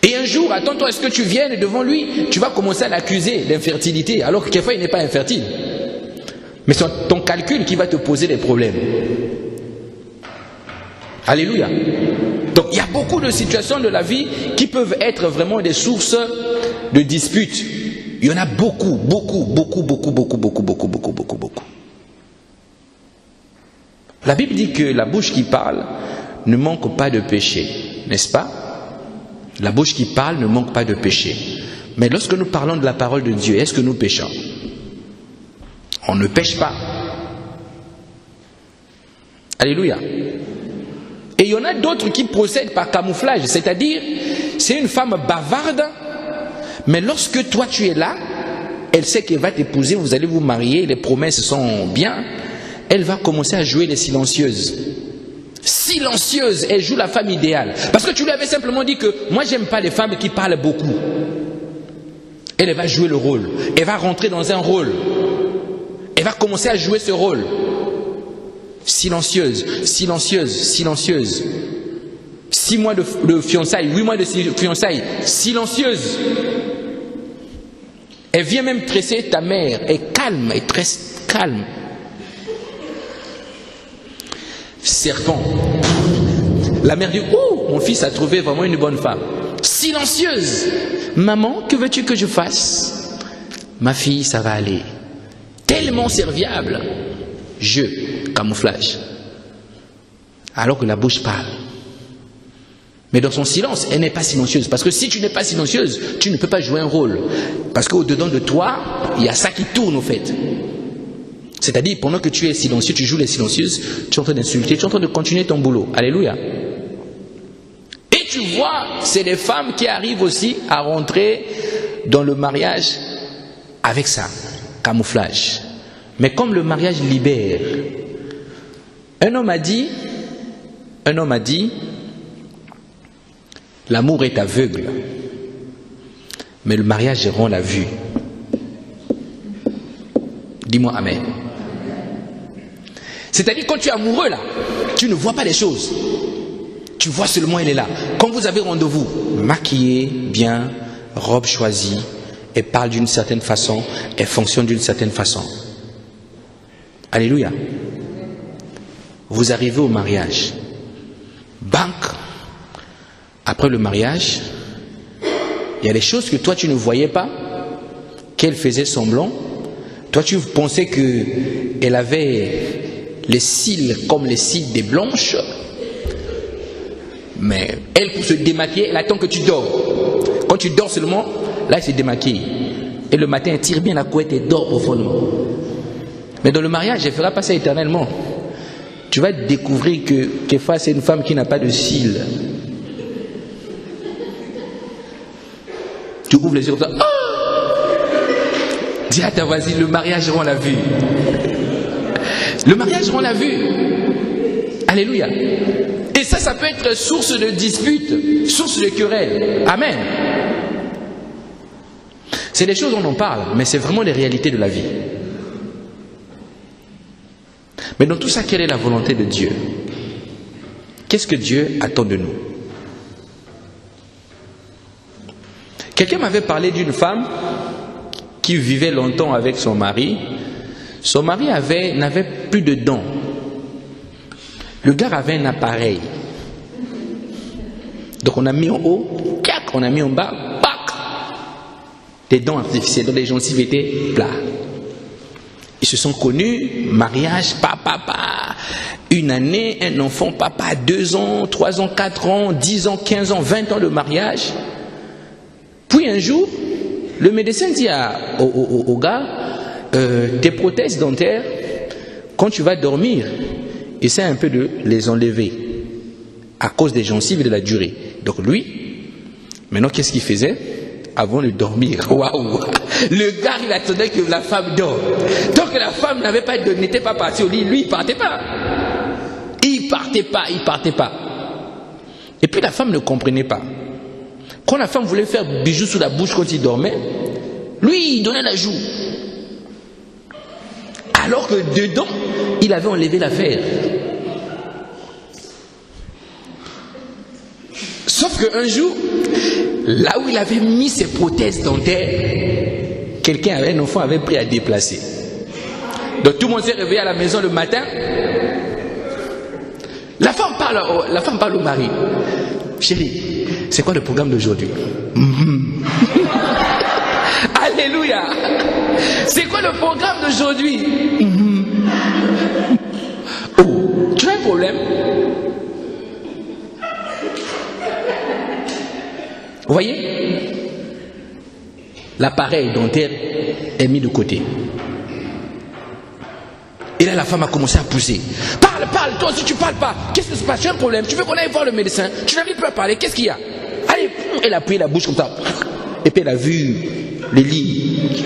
Et un jour, attends-toi à ce que tu viennes devant lui, tu vas commencer à l'accuser d'infertilité, alors que quelquefois il n'est pas infertile. Mais c'est ton calcul qui va te poser des problèmes. Alléluia. Donc il y a beaucoup de situations de la vie qui peuvent être vraiment des sources de disputes. Il y en a beaucoup. La Bible dit que la bouche qui parle ne manque pas de péché, n'est-ce pas? La bouche qui parle ne manque pas de péché. Mais lorsque nous parlons de la parole de Dieu, est-ce que nous péchons? On ne pêche pas. Alléluia. Et il y en a d'autres qui procèdent par camouflage, c'est-à-dire, c'est une femme bavarde, mais lorsque toi tu es là, elle sait qu'elle va t'épouser, vous allez vous marier, les promesses sont bien, elle va commencer à jouer les silencieuses. Silencieuse, elle joue la femme idéale. Parce que tu lui avais simplement dit que moi j'aime pas les femmes qui parlent beaucoup. Elle va jouer le rôle. Elle va rentrer dans un rôle. Elle va commencer à jouer ce rôle. Silencieuse. 6 mois de fiançailles, 8 mois de fiançailles. Silencieuse. Elle vient même tresser ta mère. Elle est calme, elle est très calme. Serpent. La mère dit, oh, mon fils a trouvé vraiment une bonne femme. Silencieuse. Maman, que veux-tu que je fasse? Ma fille, ça va aller. Tellement serviable. Jeu, camouflage. Alors que la bouche parle. Mais dans son silence, elle n'est pas silencieuse. Parce que si tu n'es pas silencieuse, tu ne peux pas jouer un rôle. Parce qu'au-dedans de toi, il y a ça qui tourne au fait. C'est-à-dire, pendant que tu es silencieux, tu joues les silencieuses, tu es en train d'insulter, tu es en train de continuer ton boulot. Alléluia. Et tu vois, c'est les femmes qui arrivent aussi à rentrer dans le mariage avec ça, camouflage. Mais comme le mariage libère, un homme a dit, l'amour est aveugle, mais le mariage rend la vue. Dis-moi amen. C'est-à-dire quand tu es amoureux là, tu ne vois pas les choses. Tu vois seulement elle est là. Quand vous avez rendez-vous, maquillée, bien, robe choisie, elle parle d'une certaine façon, elle fonctionne d'une certaine façon. Alléluia. Vous arrivez au mariage. Banque. Après le mariage, il y a des choses que toi tu ne voyais pas, qu'elle faisait semblant. Toi tu pensais qu'elle avait les cils comme les cils des blanches. Mais elle, pour se démaquiller, elle attend que tu dors. Quand tu dors seulement, là elle se démaquille. Et le matin, elle tire bien la couette et dort profondément. Mais dans le mariage, elle ne fera pas ça éternellement. Tu vas découvrir que face à une femme qui n'a pas de cils. Tu ouvres les yeux comme ça. Oh! Dis à ta voisine, le mariage rend la vue. Le mariage rend la vue. Alléluia. Et ça peut être source de dispute, source de querelle. Amen. C'est des choses dont on parle, mais c'est vraiment les réalités de la vie. Mais dans tout ça, quelle est la volonté de Dieu? Qu'est-ce que Dieu attend de nous? Quelqu'un m'avait parlé d'une femme qui vivait longtemps avec son mari. Son mari n'avait plus de dents. Le gars avait un appareil. Donc on a mis en haut, on a mis en bas, des dents artificielles, donc les gencives étaient plats. Ils se sont connus, mariage, papa, une année, un enfant, papa, 2 ans, 3 ans, 4 ans, 10 ans, 15 ans, 20 ans de mariage. Puis un jour, le médecin dit au gars, tes prothèses dentaires, quand tu vas dormir, essaie un peu de les enlever à cause des gencives et de la durée. Donc lui, maintenant qu'est-ce qu'il faisait avant de dormir? Waouh! Le gars, il attendait que la femme dorme. Tant que la femme n'était pas partie au lit, lui, il partait pas. Il partait pas. Et puis la femme ne comprenait pas. Quand la femme voulait faire bijou sous la bouche quand il dormait, lui, il donnait la joue. Alors que dedans, il avait enlevé l'affaire. Sauf qu'un jour, là où il avait mis ses prothèses dentaires, un enfant avait pris à déplacer. Donc tout le monde s'est réveillé à la maison le matin. La femme parle au mari. Chérie, c'est quoi le programme d'aujourd'hui? Alléluia. C'est quoi le programme d'aujourd'hui? Oh, tu as un problème? Vous voyez? L'appareil dentaire est mis de côté. Et là, la femme a commencé à pousser. Parle, toi aussi tu parles pas. Qu'est-ce qui se passe? Tu as un problème? Tu veux qu'on aille voir le médecin? Tu n'arrives plus à parler, qu'est-ce qu'il y a? Allez, elle a appuyé la bouche comme ça. Et puis elle a vu les lits.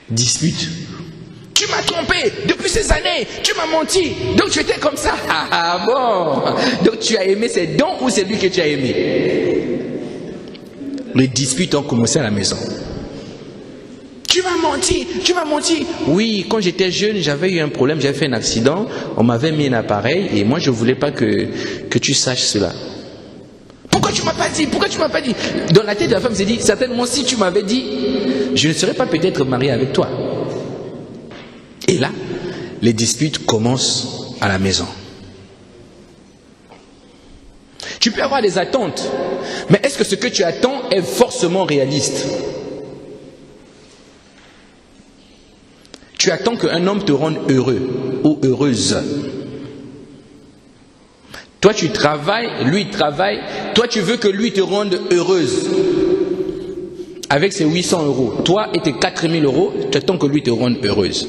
Dispute. Tu m'as trompé depuis ces années, tu m'as menti, donc tu étais comme ça. Ah bon, donc tu as aimé ses dons ou c'est lui que tu as aimé? Les disputes ont commencé à la maison. Tu m'as menti. Oui, quand j'étais jeune, j'avais eu un problème, j'avais fait un accident, on m'avait mis un appareil et moi je ne voulais pas que tu saches cela. Pourquoi tu m'as pas dit? Dans la tête de la femme, s'est dit, certainement si tu m'avais dit, je ne serais pas peut-être marié avec toi. Et là, les disputes commencent à la maison. Tu peux avoir des attentes, mais est-ce que ce que tu attends est forcément réaliste? Tu attends qu'un homme te rende heureux ou heureuse. Toi tu travailles, lui il travaille, toi tu veux que lui te rende heureuse. Avec ses 800 €, toi et tes 4000 €, tu attends que lui te rende heureuse.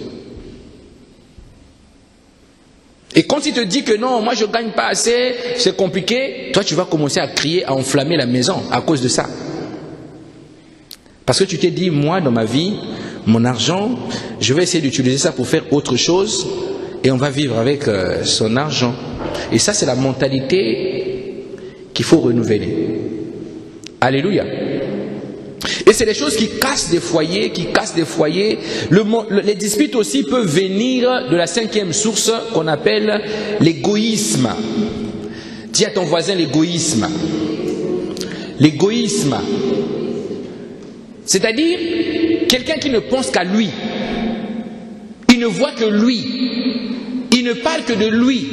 Et quand il te dit que non, moi je ne gagne pas assez, c'est compliqué, toi tu vas commencer à crier, à enflammer la maison à cause de ça. Parce que tu t'es dit, moi dans ma vie, mon argent, je vais essayer d'utiliser ça pour faire autre chose et on va vivre avec son argent. Et ça c'est la mentalité qu'il faut renouveler. Alléluia. Et c'est des choses qui cassent des foyers, Les disputes aussi peuvent venir de la 5e source qu'on appelle l'égoïsme. Dis à ton voisin l'égoïsme. L'égoïsme. C'est-à-dire quelqu'un qui ne pense qu'à lui. Il ne voit que lui. Il ne parle que de lui.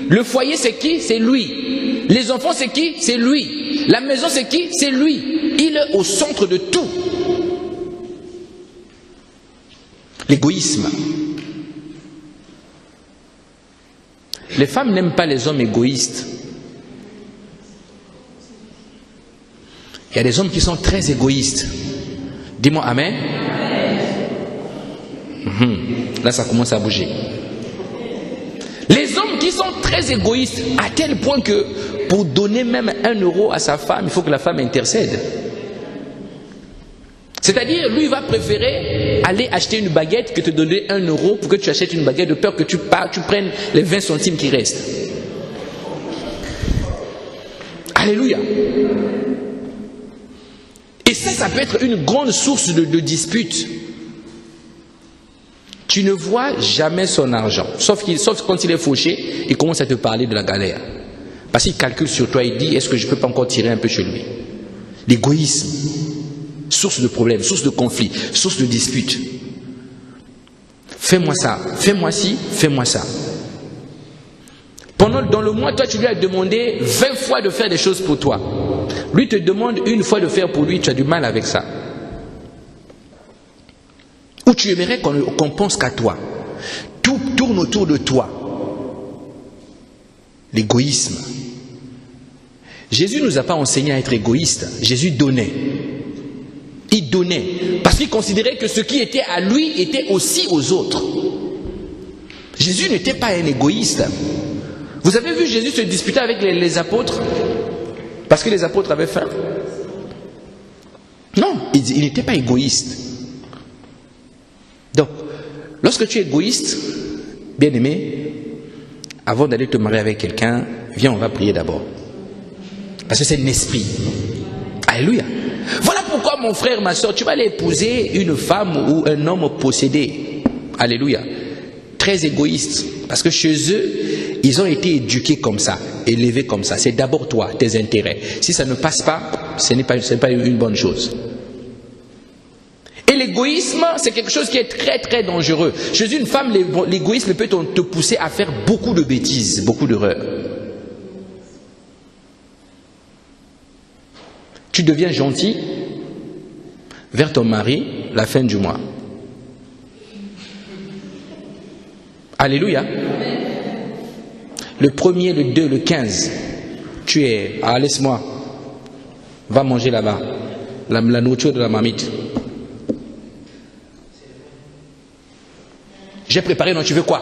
Le foyer c'est qui? C'est lui. Les enfants c'est qui? C'est lui. La maison c'est qui? C'est lui. Il est au centre de tout. L'égoïsme. Les femmes n'aiment pas les hommes égoïstes. Il y a des hommes qui sont très égoïstes. Dis-moi amen. Là ça commence à bouger. Les hommes qui sont très égoïstes à tel point que pour donner même 1 € à sa femme, il faut que la femme intercède. C'est-à-dire, lui, il va préférer aller acheter une baguette que te donner 1 € pour que tu achètes une baguette de peur que tu prennes les 20 centimes qui restent. Alléluia. Et ça peut être une grande source de dispute. Tu ne vois jamais son argent. Sauf quand il est fauché, il commence à te parler de la galère. Parce qu'il calcule sur toi, il dit, est-ce que je ne peux pas encore tirer un peu chez lui? L'égoïsme. Source de problèmes, source de conflits, source de disputes. Fais-moi ça, fais-moi ci, fais-moi ça. Dans le mois, toi tu lui as demandé 20 fois de faire des choses pour toi. Lui te demande une fois de faire pour lui, tu as du mal avec ça. Ou tu aimerais qu'on pense qu'à toi. Tout tourne autour de toi. L'égoïsme. Jésus ne nous a pas enseigné à être égoïste. Jésus donnait. Il donnait. Parce qu'il considérait que ce qui était à lui était aussi aux autres. Jésus n'était pas un égoïste. Vous avez vu Jésus se disputer avec les apôtres? Parce que les apôtres avaient faim? Non, il n'était pas égoïste. Donc, lorsque tu es égoïste, bien aimé, avant d'aller te marier avec quelqu'un, viens, on va prier d'abord. Parce que c'est un esprit. Alléluia. Voilà pourquoi mon frère, ma soeur, tu vas aller épouser une femme ou un homme possédé. Alléluia. Très égoïste. Parce que chez eux, ils ont été éduqués comme ça, élevés comme ça. C'est d'abord toi, tes intérêts. Si ça ne passe pas, ce n'est pas une bonne chose. Et l'égoïsme, c'est quelque chose qui est très très dangereux. Chez une femme, l'égoïsme peut te pousser à faire beaucoup de bêtises, beaucoup d'erreurs. Tu deviens gentil vers ton mari la fin du mois. Alléluia. Le 1er, le 2, le 15, tu es, laisse-moi, va manger là-bas, la nourriture de la marmite. J'ai préparé, non, tu veux quoi?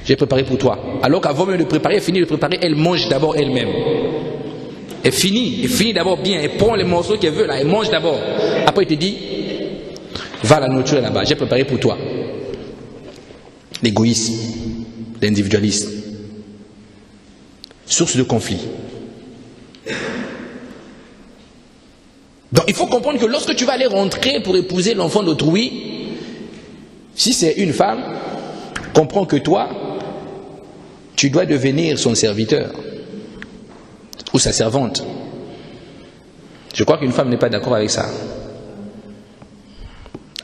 J'ai préparé pour toi. Alors qu'avant même de préparer, elle finit de préparer, elle mange d'abord elle-même. Elle finit d'abord bien, elle prend les morceaux qu'elle veut là, elle mange d'abord. Après, il te dit, va la nourriture là-bas, j'ai préparé pour toi. L'égoïsme, l'individualisme, source de conflit. Donc il faut comprendre que lorsque tu vas aller rentrer pour épouser l'enfant d'autrui, si c'est une femme, comprends que toi, tu dois devenir son serviteur ou sa servante. Je crois qu'une femme n'est pas d'accord avec ça.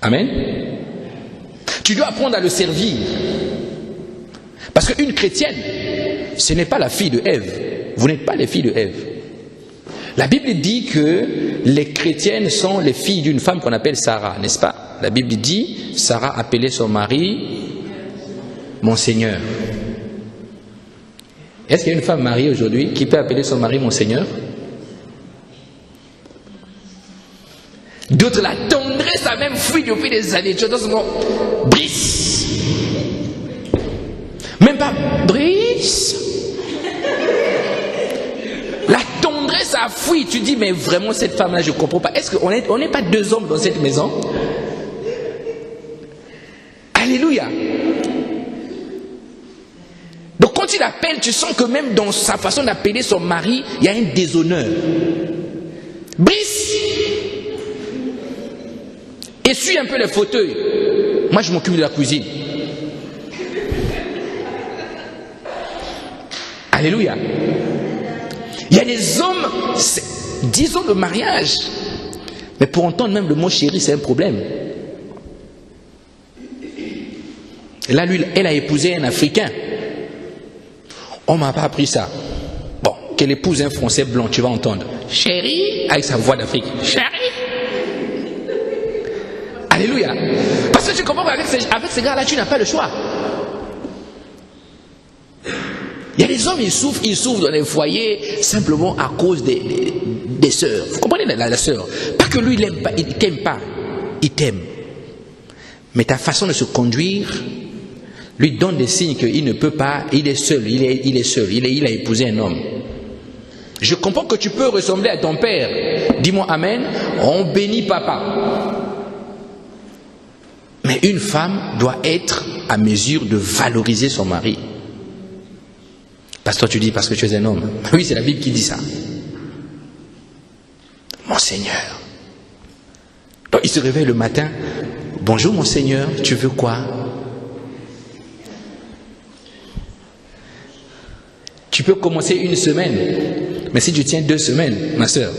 Amen. Tu dois apprendre à le servir. Parce qu'une chrétienne, ce n'est pas la fille de Ève. Vous n'êtes pas les filles de Ève. La Bible dit que les chrétiennes sont les filles d'une femme qu'on appelle Sarah, n'est-ce pas? La Bible dit, Sarah appelait son mari mon Seigneur. Est-ce qu'il y a une femme mariée aujourd'hui qui peut appeler son mari mon Seigneur? D'autres, la tendresse a même fui depuis des années. Tu entends ce mot? Brice. Même pas Brice. La tendresse a fui. Tu dis, mais vraiment, cette femme-là, je ne comprends pas. Est-ce qu'on n'est pas deux hommes dans cette maison? Alléluia. Donc quand il appelle, tu sens que même dans sa façon d'appeler son mari, il y a un déshonneur. Brice. Essuie un peu les fauteuils. Moi, je m'occupe de la cuisine. Alléluia. Il y a des hommes, disons le mariage, mais pour entendre même le mot chéri, c'est un problème. Et là, lui, elle a épousé un Africain. On ne m'a pas appris ça. Bon, qu'elle épouse un Français blanc, tu vas entendre. Chéri, avec sa voix d'Afrique. Chéri. Alléluia. Parce que tu comprends qu'avec ces gars-là, tu n'as pas le choix. Il y a des hommes, ils souffrent dans les foyers simplement à cause des sœurs. Vous comprenez la sœur? Pas que lui, il t'aime pas. Il t'aime. Mais ta façon de se conduire lui donne des signes qu'il ne peut pas, il est seul, il est seul, il a épousé un homme. Je comprends que tu peux ressembler à ton père. Dis-moi amen. On bénit papa. Mais une femme doit être à mesure de valoriser son mari. Pasteur, tu dis parce que tu es un homme. Oui, c'est la Bible qui dit ça. Mon Seigneur. Donc, il se réveille le matin. Bonjour mon Seigneur, tu veux quoi? Tu peux commencer une semaine. Mais si tu tiens 2 semaines, ma soeur,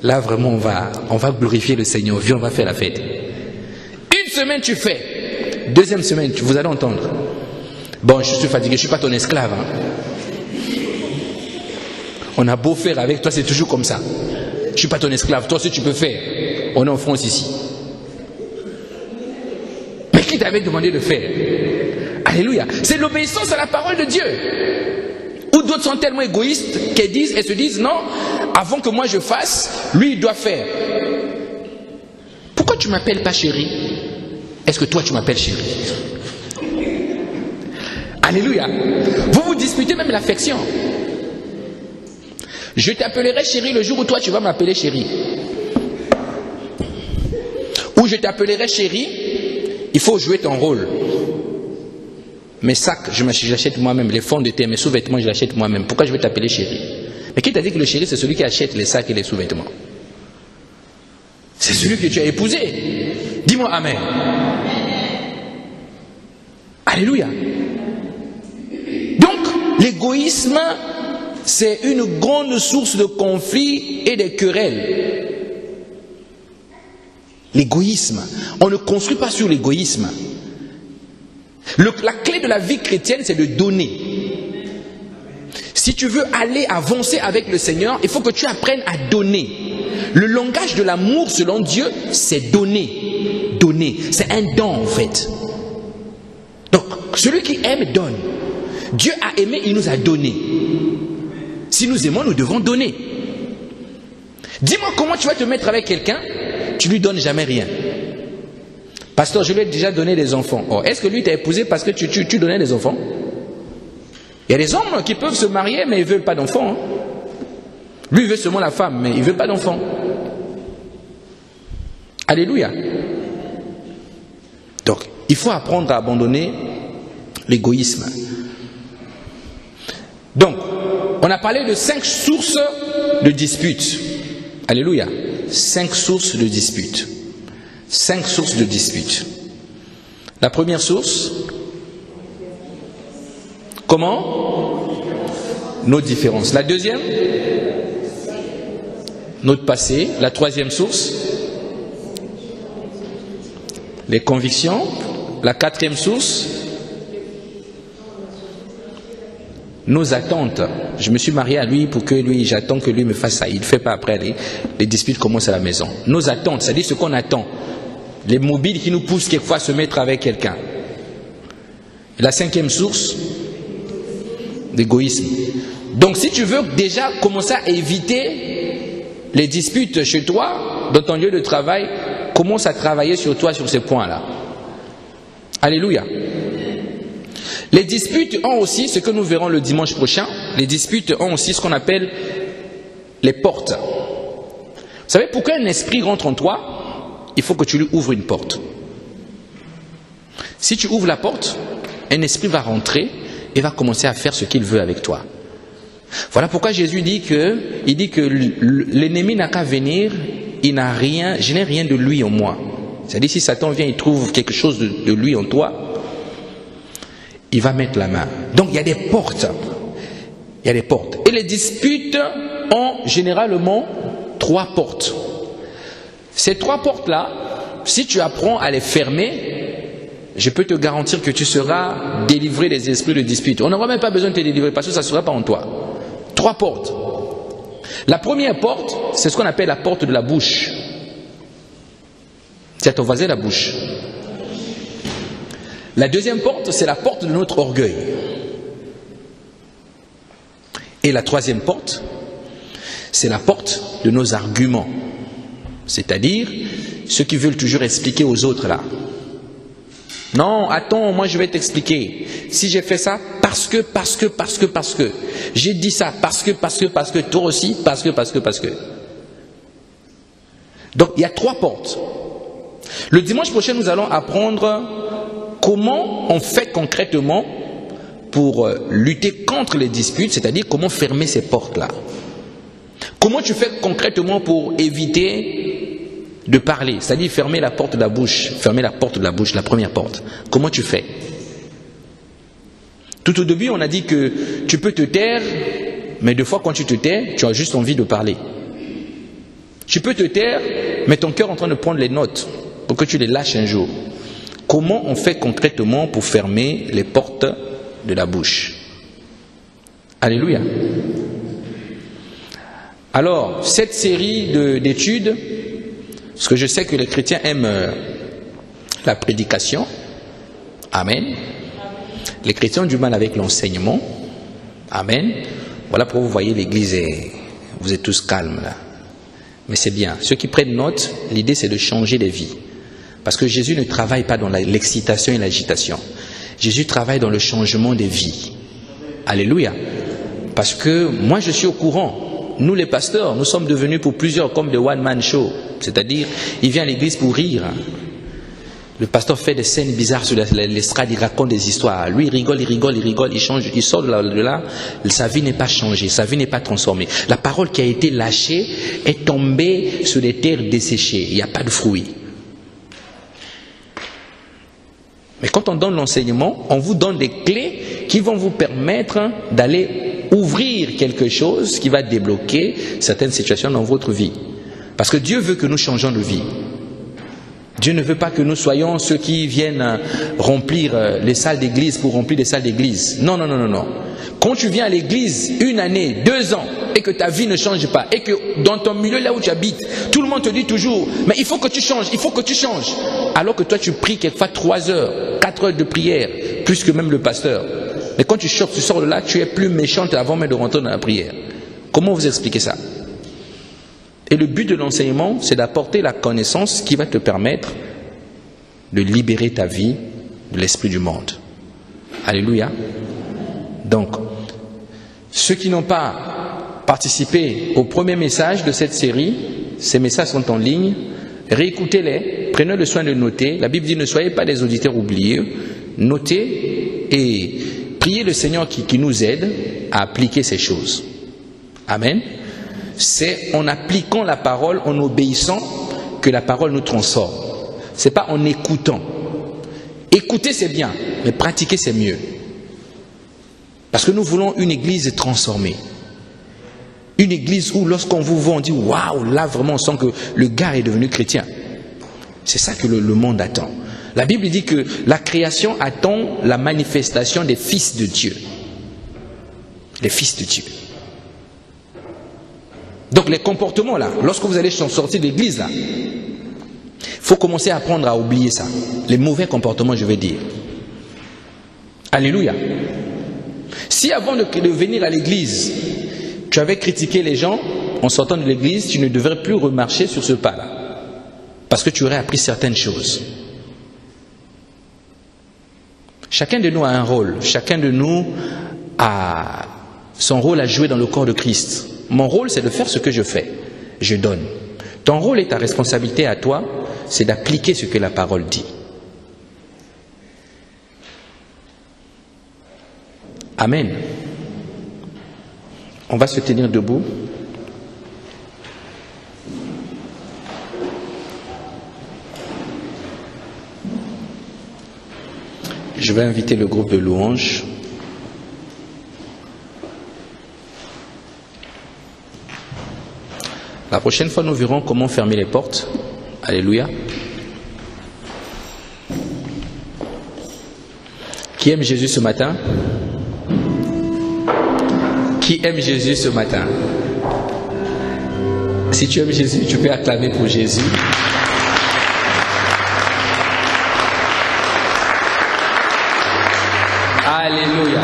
là vraiment on va glorifier le Seigneur. Viens, on va faire la fête. Une semaine tu fais. 2e semaine, vous allez entendre. Bon, je suis fatigué, je ne suis pas ton esclave. Hein. On a beau faire avec toi, c'est toujours comme ça. Je ne suis pas ton esclave, toi aussi tu peux faire. On est en France ici. Mais qui t'avait demandé de faire? Alléluia. C'est l'obéissance à la parole de Dieu. Ou d'autres sont tellement égoïstes qu'elles se disent non, avant que moi je fasse, lui il doit faire. Pourquoi tu ne m'appelles pas chérie? Est-ce que toi tu m'appelles chérie? Alléluia. Vous vous disputez même l'affection. Je t'appellerai chérie le jour où toi tu vas m'appeler chérie. Ou je t'appellerai chérie, il faut jouer ton rôle. Mes sacs, je l'achète moi-même. Les fonds de thé, mes sous-vêtements, je l'achète moi-même. Pourquoi je vais t'appeler chérie? Mais qui t'a dit que le chéri, c'est celui qui achète les sacs et les sous-vêtements? C'est celui que tu as épousé. Dis-moi amen. Alléluia. Donc, l'égoïsme, c'est une grande source de conflits et de querelles. L'égoïsme. On ne construit pas sur l'égoïsme. La clé de la vie chrétienne, c'est de donner. Si tu veux aller avancer avec le Seigneur, il faut que tu apprennes à donner. Le langage de l'amour selon Dieu, c'est donner. Donner. C'est un don en fait. Donc, celui qui aime, donne. Dieu a aimé, il nous a donné. Si nous aimons, nous devons donner. Dis-moi comment tu vas te mettre avec quelqu'un, tu lui donnes jamais rien. Pasteur, je lui ai déjà donné des enfants. Oh, est-ce que lui t'a épousé parce que tu donnais des enfants? Il y a des hommes qui peuvent se marier, mais ils ne veulent pas d'enfants. Hein. Lui, il veut seulement la femme, mais il ne veut pas d'enfants. Alléluia. Donc, il faut apprendre à abandonner l'égoïsme. Donc, on a parlé de 5 sources de disputes. Alléluia. 5 sources de disputes. 5 sources de disputes. La première source, comment? Nos différences. La deuxième, notre passé. La 3e source, les convictions. La 4e source, nos attentes. Je me suis marié à lui pour que lui, j'attends que lui me fasse ça. Il ne fait pas après, les disputes commencent à la maison. Nos attentes, c'est-à-dire ce qu'on attend. Les mobiles qui nous poussent quelquefois à se mettre avec quelqu'un. La 5e source, d'égoïsme. Donc si tu veux déjà commencer à éviter les disputes chez toi, dans ton lieu de travail, commence à travailler sur toi sur ces points-là. Alléluia. Les disputes ont aussi, ce que nous verrons le dimanche prochain, les disputes ont aussi ce qu'on appelle les portes. Vous savez, pour qu'un esprit rentre en toi, il faut que tu lui ouvres une porte. Si tu ouvres la porte, un esprit va rentrer et va commencer à faire ce qu'il veut avec toi. Voilà pourquoi Jésus dit que l'ennemi n'a qu'à venir, il n'a rien, je n'ai rien de lui en moi. C'est-à-dire si Satan vient, il trouve quelque chose de lui en toi, il va mettre la main. Donc il y a des portes. Il y a des portes. Et les disputes ont généralement 3 portes. Ces 3 portes-là, si tu apprends à les fermer, je peux te garantir que tu seras délivré des esprits de dispute. On n'aura même pas besoin de te délivrer parce que ça ne sera pas en toi. 3 portes. La première porte, c'est ce qu'on appelle la porte de la bouche. C'est à ton voisin la bouche. La deuxième porte, c'est la porte de notre orgueil. Et la troisième porte, c'est la porte de nos arguments. C'est-à-dire, ceux qui veulent toujours expliquer aux autres là. Non, attends, moi je vais t'expliquer. Si j'ai fait ça, parce que. J'ai dit ça, parce que, toi aussi, parce que. Donc, il y a 3 portes. Le dimanche prochain, nous allons apprendre comment on fait concrètement pour lutter contre les disputes, c'est-à-dire comment fermer ces portes-là. Comment tu fais concrètement pour éviter de parler, c'est-à-dire fermer la porte de la bouche, la première porte. Comment tu fais? Tout au début, on a dit que tu peux te taire, mais des fois quand tu te tais, tu as juste envie de parler. Tu peux te taire, mais ton cœur est en train de prendre les notes pour que tu les lâches un jour. Comment on fait concrètement pour fermer les portes de la bouche? Alléluia. Alors, cette série d'études, parce que je sais que les chrétiens aiment la prédication. Amen. Les chrétiens ont du mal avec l'enseignement. Amen. Voilà pourquoi vous voyez l'église, vous êtes tous calmes là. Mais c'est bien. Ceux qui prennent note, l'idée c'est de changer les vies. Parce que Jésus ne travaille pas dans l'excitation et l'agitation. Jésus travaille dans le changement des vies. Alléluia. Parce que moi je suis au courant. Nous les pasteurs, nous sommes devenus pour plusieurs comme des one-man show. C'est-à-dire, il vient à l'église pour rire. Le pasteur fait des scènes bizarres sur l'estrade, il raconte des histoires. Lui, il rigole, il change, il sort de là, sa vie n'est pas changée, sa vie n'est pas transformée. La parole qui a été lâchée est tombée sur des terres desséchées. Il n'y a pas de fruits. Mais quand on donne l'enseignement, on vous donne des clés qui vont vous permettre d'aller ouvrir quelque chose qui va débloquer certaines situations dans votre vie. Parce que Dieu veut que nous changeons de vie. Dieu ne veut pas que nous soyons ceux qui viennent remplir les salles d'église pour remplir des salles d'église. Non. Quand tu viens à l'église 1 année, 2 ans, et que ta vie ne change pas, et que dans ton milieu là où tu habites, tout le monde te dit toujours, mais il faut que tu changes, alors que toi tu pries quelquefois 3 heures, 4 heures de prière, plus que même le pasteur. Mais quand tu sors de là, tu es plus méchante avant même de rentrer dans la prière. Comment vous expliquez ça? Et le but de l'enseignement, c'est d'apporter la connaissance qui va te permettre de libérer ta vie de l'esprit du monde. Alléluia. Donc, ceux qui n'ont pas participé au premier message de cette série, ces messages sont en ligne, réécoutez-les, prenez le soin de noter. La Bible dit ne soyez pas des auditeurs oubliés, notez et priez le Seigneur qui nous aide à appliquer ces choses. Amen. C'est en appliquant la parole, en obéissant, que la parole nous transforme. Ce n'est pas en écoutant. Écouter c'est bien, mais pratiquer c'est mieux. Parce que nous voulons une église transformée. Une église où lorsqu'on vous voit, on dit waouh, là vraiment on sent que le gars est devenu chrétien. C'est ça que le monde attend. La Bible dit que la création attend la manifestation des fils de Dieu. Les fils de Dieu. Donc les comportements là, lorsque vous allez sortir de l'église là, il faut commencer à apprendre à oublier ça. Les mauvais comportements, je veux dire. Alléluia. Si avant de venir à l'église, tu avais critiqué les gens en sortant de l'église, tu ne devrais plus remarcher sur ce pas-là. Parce que tu aurais appris certaines choses. Chacun de nous a un rôle. Chacun de nous a son rôle à jouer dans le corps de Christ. Mon rôle, c'est de faire ce que je fais. Je donne. Ton rôle et ta responsabilité à toi, c'est d'appliquer ce que la parole dit. Amen. On va se tenir debout. Je vais inviter le groupe de louanges. La prochaine fois, nous verrons comment fermer les portes. Alléluia. Qui aime Jésus ce matin? Qui aime Jésus ce matin? Si tu aimes Jésus, tu peux acclamer pour Jésus. Alléluia.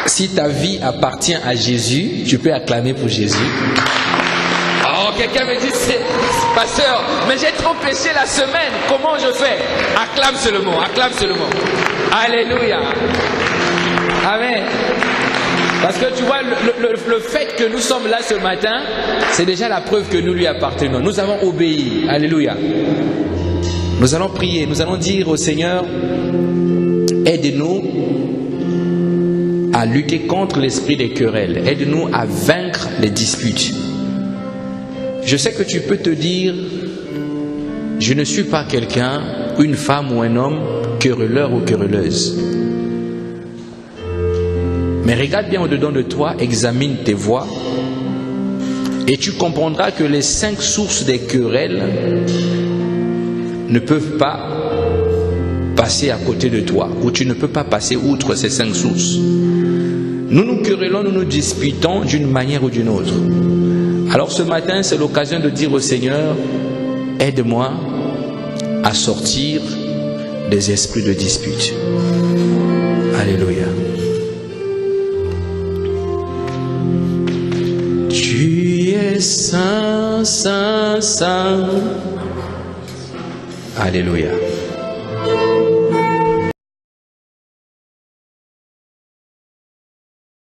Si ta vie appartient à Jésus, tu peux acclamer pour Jésus. Oh, quelqu'un me dit, pasteur, mais j'ai trop péché la semaine, comment je fais? Acclame seulement, acclame seulement. Alléluia. Amen. Parce que tu vois, le fait que nous sommes là ce matin, c'est déjà la preuve que nous lui appartenons. Nous avons obéi. Alléluia. Nous allons prier, nous allons dire au Seigneur, aide-nous à lutter contre l'esprit des querelles. Aide-nous à vaincre les disputes. Je sais que tu peux te dire, je ne suis pas quelqu'un, une femme ou un homme, querelleur ou querelleuse. Mais regarde bien au-dedans de toi, examine tes voies et tu comprendras que les 5 sources des querelles ne peuvent pas passer à côté de toi, ou tu ne peux pas passer outre ces 5 sources. Nous nous querellons, nous nous disputons d'une manière ou d'une autre. Alors ce matin, c'est l'occasion de dire au Seigneur, aide-moi à sortir des esprits de dispute. Alléluia. Tu es saint, saint, saint. Alléluia.